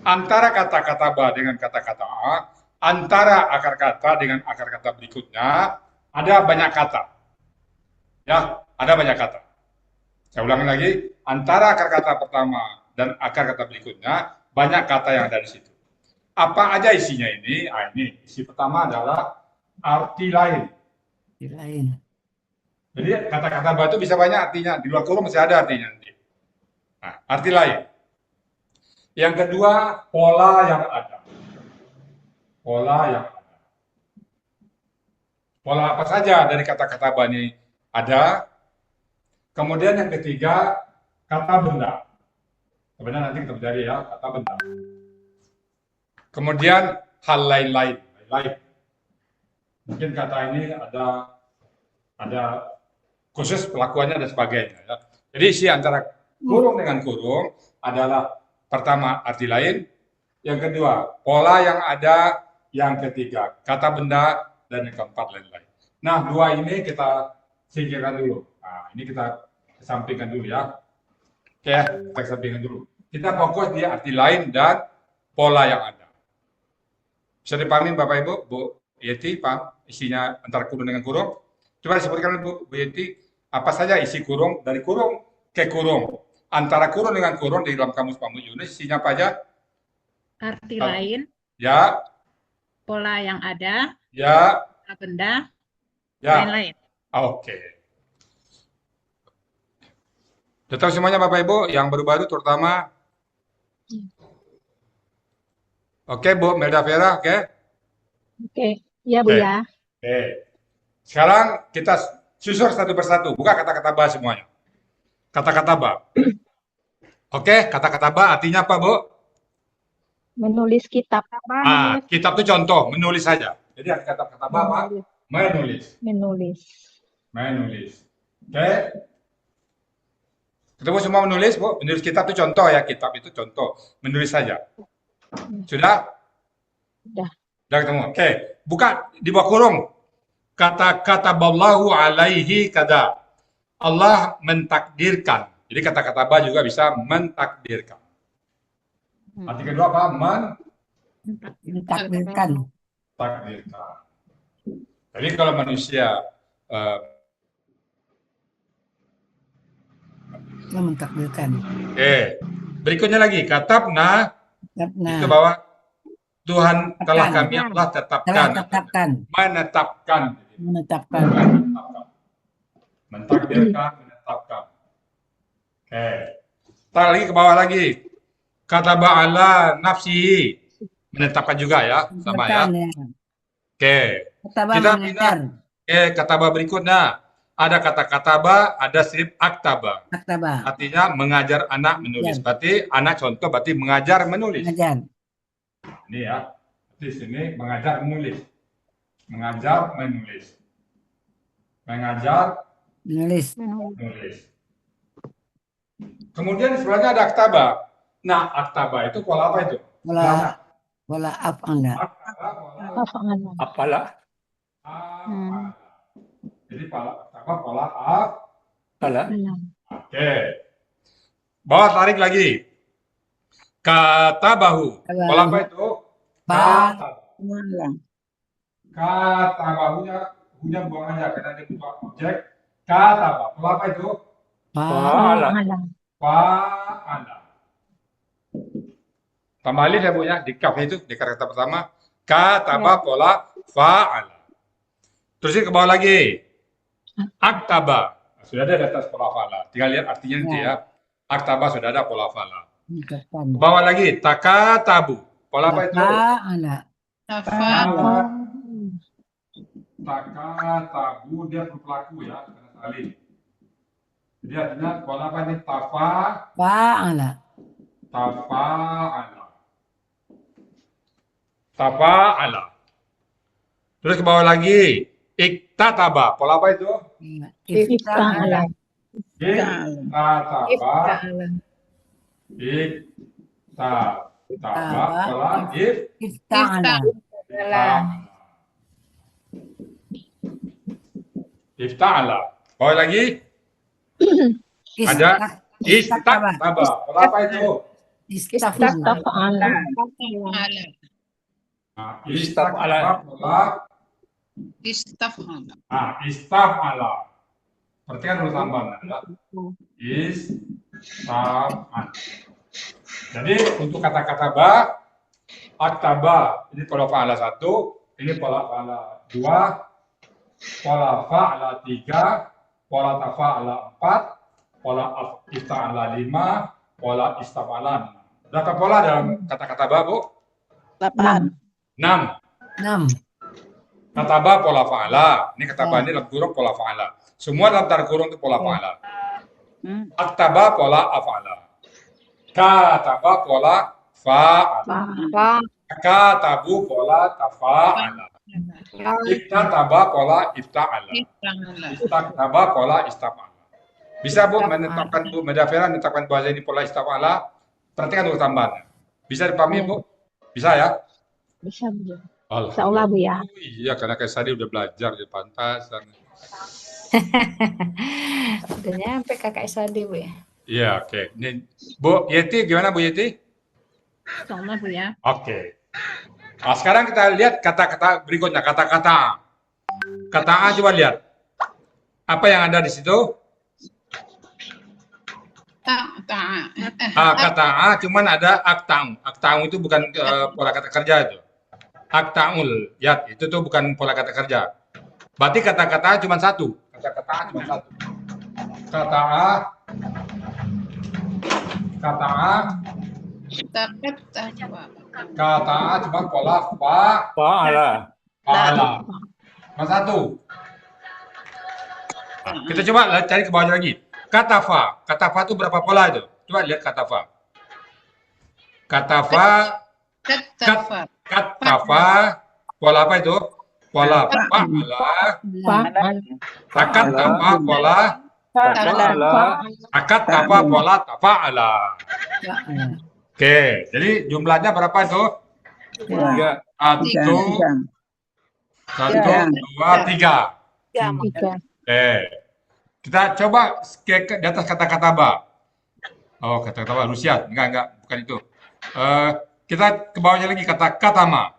A: Antara kata-kata ba dengan kata-kata A, antara akar kata dengan akar kata berikutnya, ada banyak kata. Ya, ada banyak kata. Saya ulangi lagi, antara akar kata pertama dan akar kata berikutnya, banyak kata yang ada di situ. Apa aja isinya ini? Ini, isi pertama adalah arti lain.
G: Arti lain.
A: Jadi kata-kata ba itu bisa banyak artinya, di luar kurung masih ada artinya nanti. Nah, arti lain. Yang kedua, pola yang ada. Pola yang ada. Pola apa saja dari kata-kata ba ini ada. Kemudian yang ketiga, kata benda. Sebenarnya nanti kita pelajari ya, kata benda. Kemudian hal lain-lain. lain. Mungkin kata ini ada khusus pelakuannya dan sebagainya. Ya. Jadi isi antara kurung dengan kurung adalah pertama arti lain, yang kedua pola yang ada, yang ketiga kata benda, dan yang keempat lain-lain. Nah, dua ini kita singkirkan dulu. Nah, ini kita kesampingkan dulu ya. Oke, kita kesampingkan dulu. Kita fokus di arti lain dan pola yang ada. Bisa dipahami Bapak Ibu, Bu Yeti, paham isinya antara kurung dengan kurung? Coba disebutkan Bu Yeti, apa saja isi kurung dari kurung ke kurung. Antara kurung dengan kurung di dalam kamus Pak Yunus isinya apa aja?
I: Arti lain,
A: Ya,
I: pola yang ada,
A: ya,
I: benda,
A: ya.
I: lain-lain.
A: Oke. Sudah tahu semuanya Bapak Ibu, yang baru-baru terutama. Oke Bu Melda Vera, oke?
M: Oke, ya Bu
A: Oke.
M: ya.
A: Oke. Sekarang kita susur satu persatu, buka kata-kata ba semuanya. Kata-kata ba. Oke, kata-kata ba artinya apa Bu?
M: Menulis kitab.
A: Ah, kitab itu contoh, menulis saja. Jadi arti kata-kata ba apa? Menulis.
M: Menulis.
A: Menulis. Oke. Ketemu semua menulis, Bu? Menulis kitab itu contoh ya, kitab itu contoh. Menulis saja. Sudah?
M: Sudah.
A: Sudah ketemu. Oke. Buka di bawah kurung. Kata-kata Allahu alaihi kada. Allah mentakdirkan. Jadi kata-kata ba juga bisa mentakdirkan. Arti kedua apa?
G: Mentakdirkan.
A: Takdirkan. Jadi kalau manusia
G: Mentakdirkan.
A: oke. Berikutnya lagi, katabna
G: Karena
A: itu bahwa Tuhan telah kami Allah tetapkan. Menetapkan.
G: Menetapkan.
A: Mentakdirkan, menetapkan. Oke. Ntar lagi ke bawah lagi. Kata ba'ala nafsihi. Menetapkan juga ya, sama ya. Oke. Kita pindah. Oke, kata ba berikutnya. Ada kata kataba, ada sif aktaba.
G: Aktaba.
A: Artinya mengajar anak menulis. Berarti anak contoh berarti mengajar menulis.
G: Mengajar.
A: Ini ya. Di sini mengajar menulis. Mengajar menulis. Mengajar
G: Menulis.
A: menulis. Kemudian sebelahnya ada aktaba. Nah, aktaba itu pola apa itu?
G: Pola af'ala.
A: Apalah? Jadi pola apalah? Oke. Bawah tarik lagi. Kata bahu. Pola apa itu? Kata bahunya buang aja karena dia bukan objek. Kata bahu. Pola apa itu? Fa'ala. Tambah alif ya Bu ya, di kaf itu, di kata pertama. Kataba pola fa'ala. Terusin ke bawah lagi. Aktaba. Sudah ada di atas pola fa'ala. Tinggal lihat artinya nanti ya. Aktaba sudah ada pola fa'ala. Ke bawah lagi. Takatabu. Pola apa itu? Takatabu dia berpelaku ya. Karena salin. Jadi artinya pola apa ini?
G: Fa'ala.
A: Tafa'ala. Terus ke bawah lagi. Iktataba. Pola apa itu?
M: Ifta'ala.
A: Iktataba. Pola
G: Ifta'ala.
A: Ifta'ala. Bawah lagi. Ada istakbaba. Pola apa itu?
M: Istafa'ala.
A: Istakbaba. Pola
I: Istaf'ala.
A: istaf'ala. Perhatikan dulu tambahan. Istaf'ala. Jadi untuk kata-kata ba, aktaba ini pola fa'ala 1, ini pola fa'ala 2, pola fa'ala 3, pola tafa'ala 4, pola ista'ala 5, pola istaf'ala 6. Berapa pola dalam kata-kata ba, Bu?
C: 8.
A: 6. Kata ba pola fa'ala. Ini kata ba ini dalam kurung pola fa'ala. Semua dalam tanda kurung itu pola fa'ala. Aktaba pola af'ala. Kataba pola fa'ala. Katabu pola tafa'ala. Iktataba pola ifta'ala. Istaktaba pola istafa'ala. Bisa Bu menetapkan Bu Medafera menetapkan bahasa ini pola istafa'ala? Perhatikan dulu tambahannya. Bisa dipahami Bu? Bisa ya?
M: Bisa, Bu.
A: Alhamdulillah.
M: Insya Allah, Bu ya.
A: Iya, karena kayak tadi udah belajar di pantasan.
J: Udah nyampe kakak Sadi, Bu ya.
A: Iya, oke. Ini Bu Yeti gimana Bu Yeti?
M: Insya Allah, Bu ya.
A: Oke. Nah, sekarang kita lihat kata-kata berikutnya, kata-kata. Kata A coba lihat. Apa yang ada di situ? Kata A cuman ada aktang. Aktang itu bukan pola kata kerja itu. Aktangul, ya itu tuh bukan pola kata kerja. Berarti kata-kata cuma satu. Kata-kata A cuma satu. Kata A. Kata A. Kata A cuma pola fa'ala. Cuma satu. Nah, kita coba cari ke bawah lagi. Kata fa. Kata fa itu berapa pola itu? Coba lihat kata fa. Kata fa. Kata fa. Pola apa itu? Pola fa'ala. Akat apa pola? Akat apa pola tafa'ala. Oke, jadi jumlahnya berapa itu? 3. 1, 2, 3. Oke. Kita coba di atas kata-kata ba. Oh, kata-kata ba Rusia. Enggak, bukan itu. Kita ke bawahnya lagi kata katama.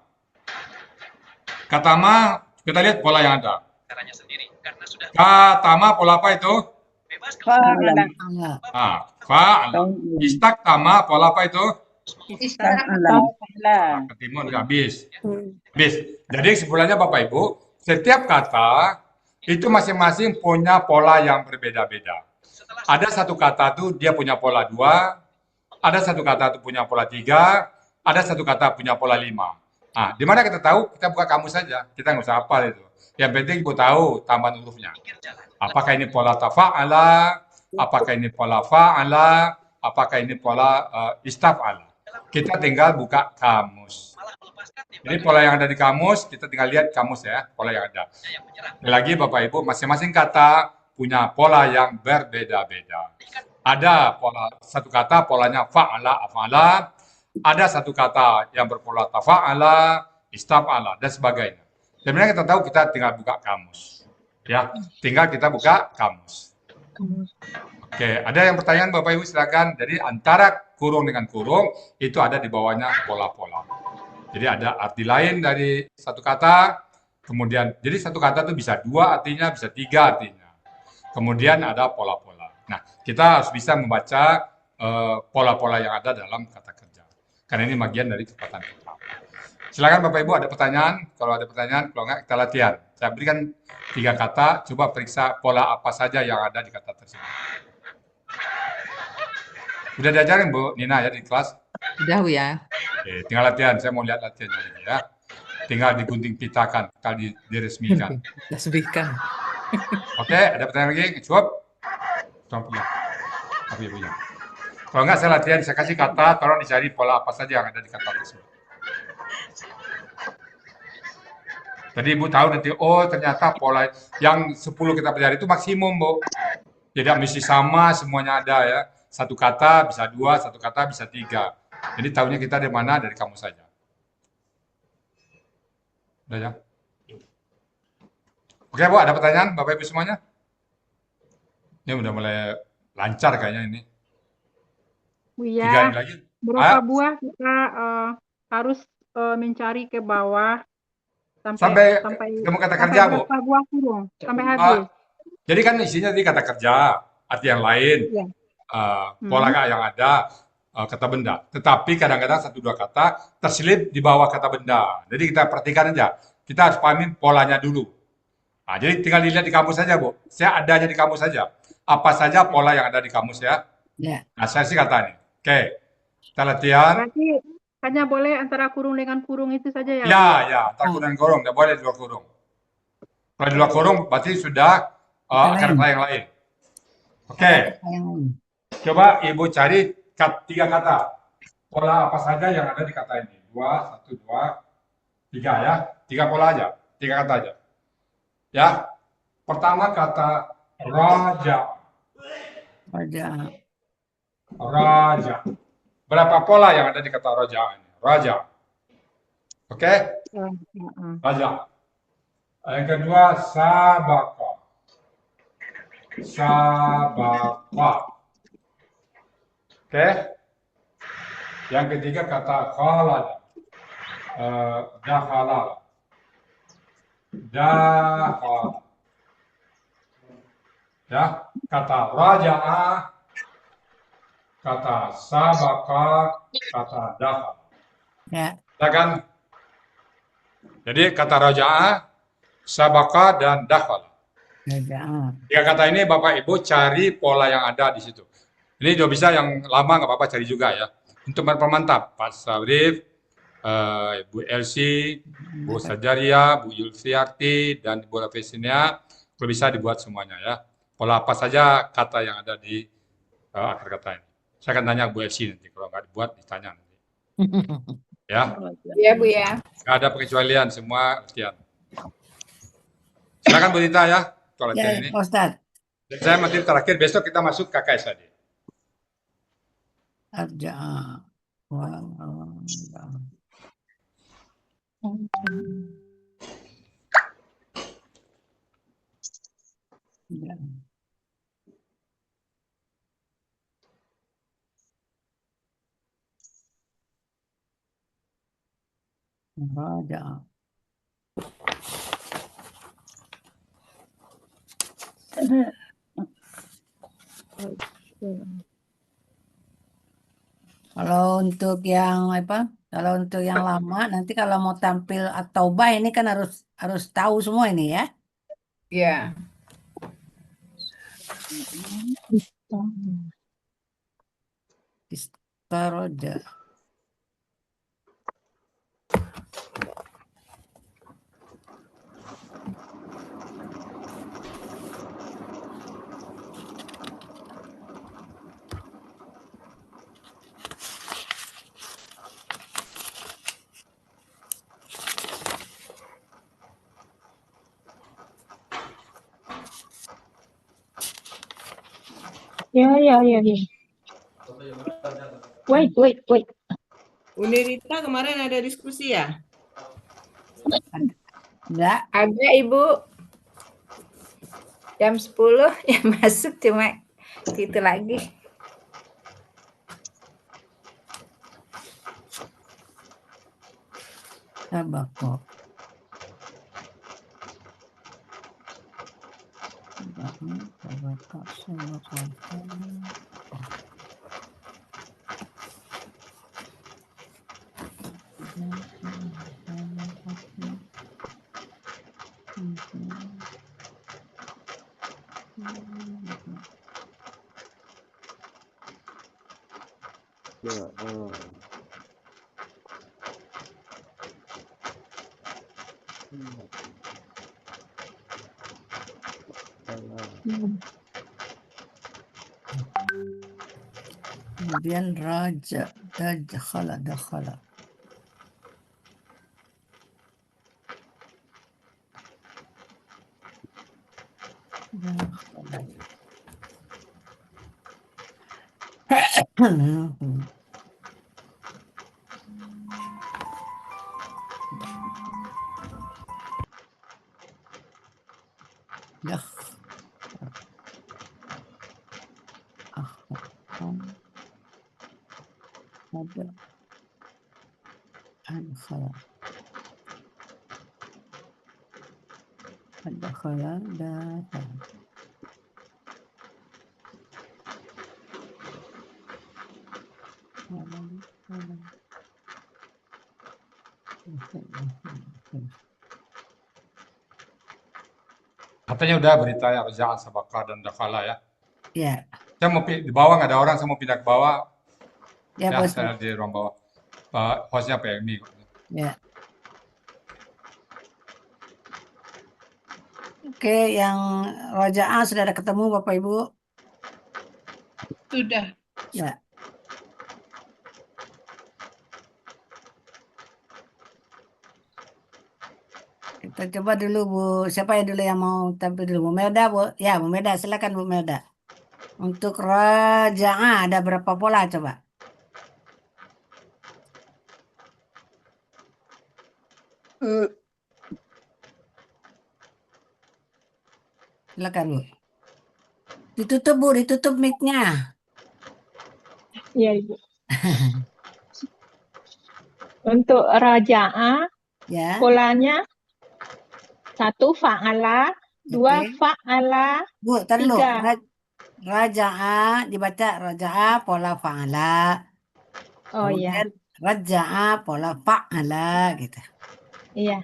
A: Katama, kita lihat pola yang ada. Katama pola apa itu? Fa'ala. Istaktama pola apa itu? Ketimun habis. Jadi kesimpulannya Bapak Ibu, setiap kata itu masing-masing punya pola yang berbeda-beda. Ada satu kata itu dia punya pola 2, ada satu kata itu punya pola 3, ada satu kata punya pola 5. Nah, di mana kita tahu? Kita buka kamus saja. Kita nggak usah hafal itu. Yang penting Ibu tahu tambahan hurufnya. Apakah ini pola tafa'ala? Apakah ini pola fa'ala? Apakah ini pola istaf'ala? Kita tinggal buka kamus. Jadi pola yang ada di kamus, kita tinggal lihat kamus ya, pola yang ada. Lagi Bapak Ibu, masing-masing kata punya pola yang berbeda-beda. Ada pola satu kata polanya fa'ala, af'ala. Ada satu kata yang berpola tafa'ala, istaf'ala, dan sebagainya. Sebenarnya kita tahu kita tinggal buka kamus. Ya, tinggal kita buka kamus. Oke, ada yang pertanyaan Bapak Ibu silakan. Jadi antara kurung dengan kurung itu ada di bawahnya pola-pola. Jadi ada arti lain dari satu kata, kemudian jadi satu kata itu bisa 2 artinya, bisa 3 artinya. Kemudian ada pola-pola. Nah, kita harus bisa membaca pola-pola yang ada dalam kata kerja. Karena ini bagian dari kekuatan kita. Silakan Bapak Ibu ada pertanyaan. Kalau ada pertanyaan, kalau enggak kita latihan. Saya berikan 3 kata, coba periksa pola apa saja yang ada di kata tersebut. Sudah diajarin Bu Nina ya di kelas?
F: Udah Bu ya.
A: Oke, tinggal latihan. Saya mau lihat latihannya ini ya. Tinggal digunting pitakan, tinggal diresmikan.
F: Resmikan.
A: Oke, ada pertanyaan lagi? Cukup? Punya. Kalau enggak saya latihan, saya kasih kata, tolong dicari pola apa saja yang ada di kata tersebut. Jadi Ibu tahu nanti, oh ternyata pola yang 10 kita pelajari itu maksimum Bu. Tidak mesti sama, semuanya ada ya. Satu kata bisa 2, satu kata bisa 3. Jadi tahunya kita dari mana? Dari kamu saja. Udah ya? Oke Bu, ada pertanyaan Bapak Ibu semuanya? Ini udah mulai lancar kayaknya ini.
C: Buya,
A: lagi.
C: berapa buah kita harus mencari ke bawah
A: sampai kamu kata kerja Bu?
C: Berapa buah kurung sampai habis?
A: Jadi kan isinya tadi kata kerja, arti yang lain,
C: Ya.
A: pola yang ada, kata benda. Tetapi kadang-kadang 1-2 kata terselip di bawah kata benda. Jadi kita perhatikan aja. Kita harus pahami polanya dulu. Nah, jadi tinggal dilihat di kamus saja Bu. Saya adanya di kamus saja. Apa saja pola yang ada di kamus ya?
G: Ya.
A: Nah, saya sih kata nih. Oke, kita latihan.
C: Berarti hanya boleh antara kurung dengan kurung itu saja ya?
A: Ya, antara kurung dan kurung. Tidak boleh di luar kurung. Kalau di luar kurung berarti sudah kata yang lain. Oke. Coba Ibu cari 3 kata. Pola apa saja yang ada di kata ini. 2, 1, 2, 3 ya. 3 pola aja, 3 kata aja. Ya. Pertama kata raja.
G: Raja.
A: Raja. Berapa pola yang ada di kata raja ini? Raja. Oke? Raja. Yang kedua, sabaka. Sabaka. Oke? Yang ketiga kata khalad. Dakhala. Dakhala. Ya, kata raja'a, kata sabaka, kata dakhala.
G: Ya.
A: Ya kan? Jadi kata raja'a, sabaka, dan dakhala.
G: Raja.
A: 3 kata ini Bapak Ibu cari pola yang ada di situ. Ini juga bisa yang lama nggak apa-apa cari juga ya. Untuk mempermantap, Pak Sabrif, Bu Elsie, Bu Sajaria, Bu Yulfiarti, dan Bu Rafisinia, kalau bisa dibuat semuanya ya. Pola apa saja kata yang ada di akhir kata ini. Saya akan tanya Bu Elsie nanti, kalau nggak dibuat ditanya nanti. Ya.
J: Iya Bu ya.
A: Nggak ada pengecualian, semua latihan. Silakan Bu Tita ya, kalau latihan ini.
G: Pak Ustadz.
A: Dan saya materi terakhir, besok kita masuk KKS tadi.
G: Raja. Ya. Raja. Kalau untuk yang apa? Kalau untuk yang lama nanti kalau mau tampil at-taubah ini kan harus tahu semua ini ya.
J: Iya.
G: Istaroja.
N: Ya. Wait.
L: Uni Rita kemarin ada diskusi ya?
G: Enggak.
J: Ada Ibu. Jam 10 yang masuk cuma itu lagi.
G: Sabako. Kemudian raja, dakhala. Adkhala dakhala.
A: Katanya udah berita ya, Raja'an, Sabaka, dan Dakhala ya.
G: Ya.
A: Saya mau di bawah, nggak ada orang, saya mau pindah ke bawah.
G: Ya,
A: Ya,
G: Pak
A: saya di ruang bawah. Hostnya PMI.
G: Ya. Oke, yang Raja'ah sudah ada ketemu Bapak Ibu?
I: Sudah.
G: Ya. Kita coba dulu Bu. Siapa yang dulu yang mau tampil dulu? Bu Melda, Bu. Ya, Bu Melda. Silakan Bu Melda. Untuk raja'ah ada berapa pola coba? Silakan Bu. Ditutup Bu, ditutup mic-nya.
I: Iya, Ibu. Untuk raja'ah,
G: Ya.
I: polanya 1 fa'ala, 2
G: Oke.
I: fa'ala,
G: Bu, tar dulu.
I: 3.
G: Raja'ah dibaca raja'ah pola fa'ala.
I: Oh iya,
G: Kemudian raja'ah pola fa'ala gitu.
I: iya.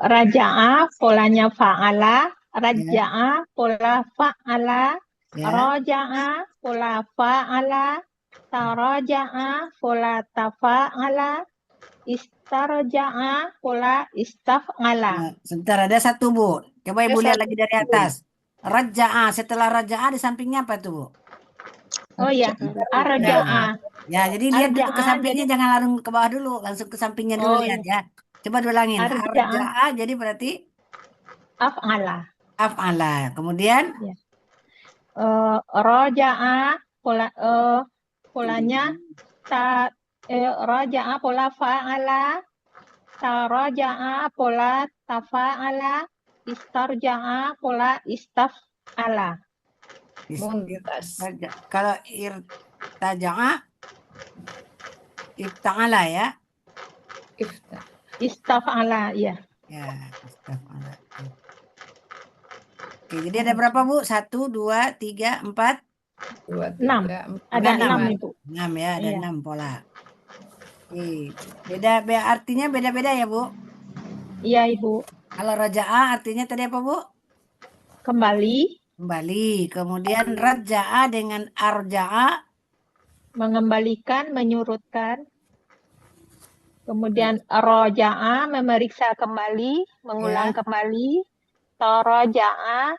I: Raja'ah polanya fa'ala, raja'ah pola fa'ala,
G: Ya.
I: raja'ah pola fa'ala, taraja'ah pola tafa'ala, istarja'ah pola istaf'ala.
G: Nah, sebentar ada satu Bu. Coba Ibu lihat lagi dari atas. Raja'ah, setelah raja'ah di sampingnya apa tuh Bu?
I: Oh iya, arja'ah.
G: Ya, jadi lihat dulu ke
I: Arja'ah
G: sampingnya,
I: jadi
G: jangan langsung ke bawah dulu, langsung ke sampingnya dulu
I: Oh
G: lihat
I: iya,
G: ya. Coba diulangin.
I: arja'ah
G: Arja'ah jadi berarti
I: af'ala.
G: af'ala. Kemudian
I: Ya. Raja'ah polanya raja'ah pola fa'ala, taraja'ah pola tafa'ala, istarja'ah pola istaf'ala. Mumtaz.
G: kalau irtaja'ah ifta'ala ya.
I: Istaf'ala ya.
G: Ya, istaf'ala. Oke, jadi ada berapa Bu? 1, 2, 3, 4,
I: 6. Ada 6 Ibu.
G: 6 ya, ada
I: Iya.
G: 6 pola. Oke. Artinya beda-beda ya Bu?
I: Iya Ibu.
G: Kalau raja'ah artinya tadi apa Bu?
I: Kembali.
G: Kembali. Kemudian raja'ah dengan arja'ah
I: Mengembalikan, menyurutkan. Kemudian raja'ah memeriksa kembali, mengulang kembali. Taraja'ah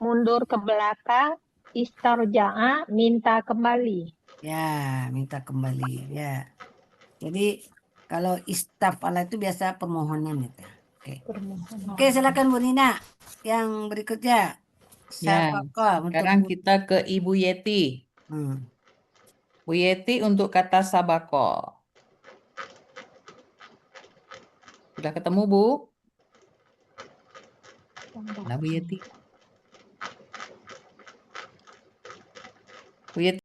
I: mundur ke belakang. Istarja'ah minta kembali.
G: Ya, minta kembali ya. Jadi kalau istaf'ala itu biasa permohonan itu. Oke. Oke, silakan Bu Nina. Yang berikutnya.
F: Ya,
G: Sabaqah untuk
F: sekarang kita ke Ibu Yeti. Bu Yeti untuk kata sabako. Sudah ketemu Bu? Nah, Bu Yeti. Bu Yeti.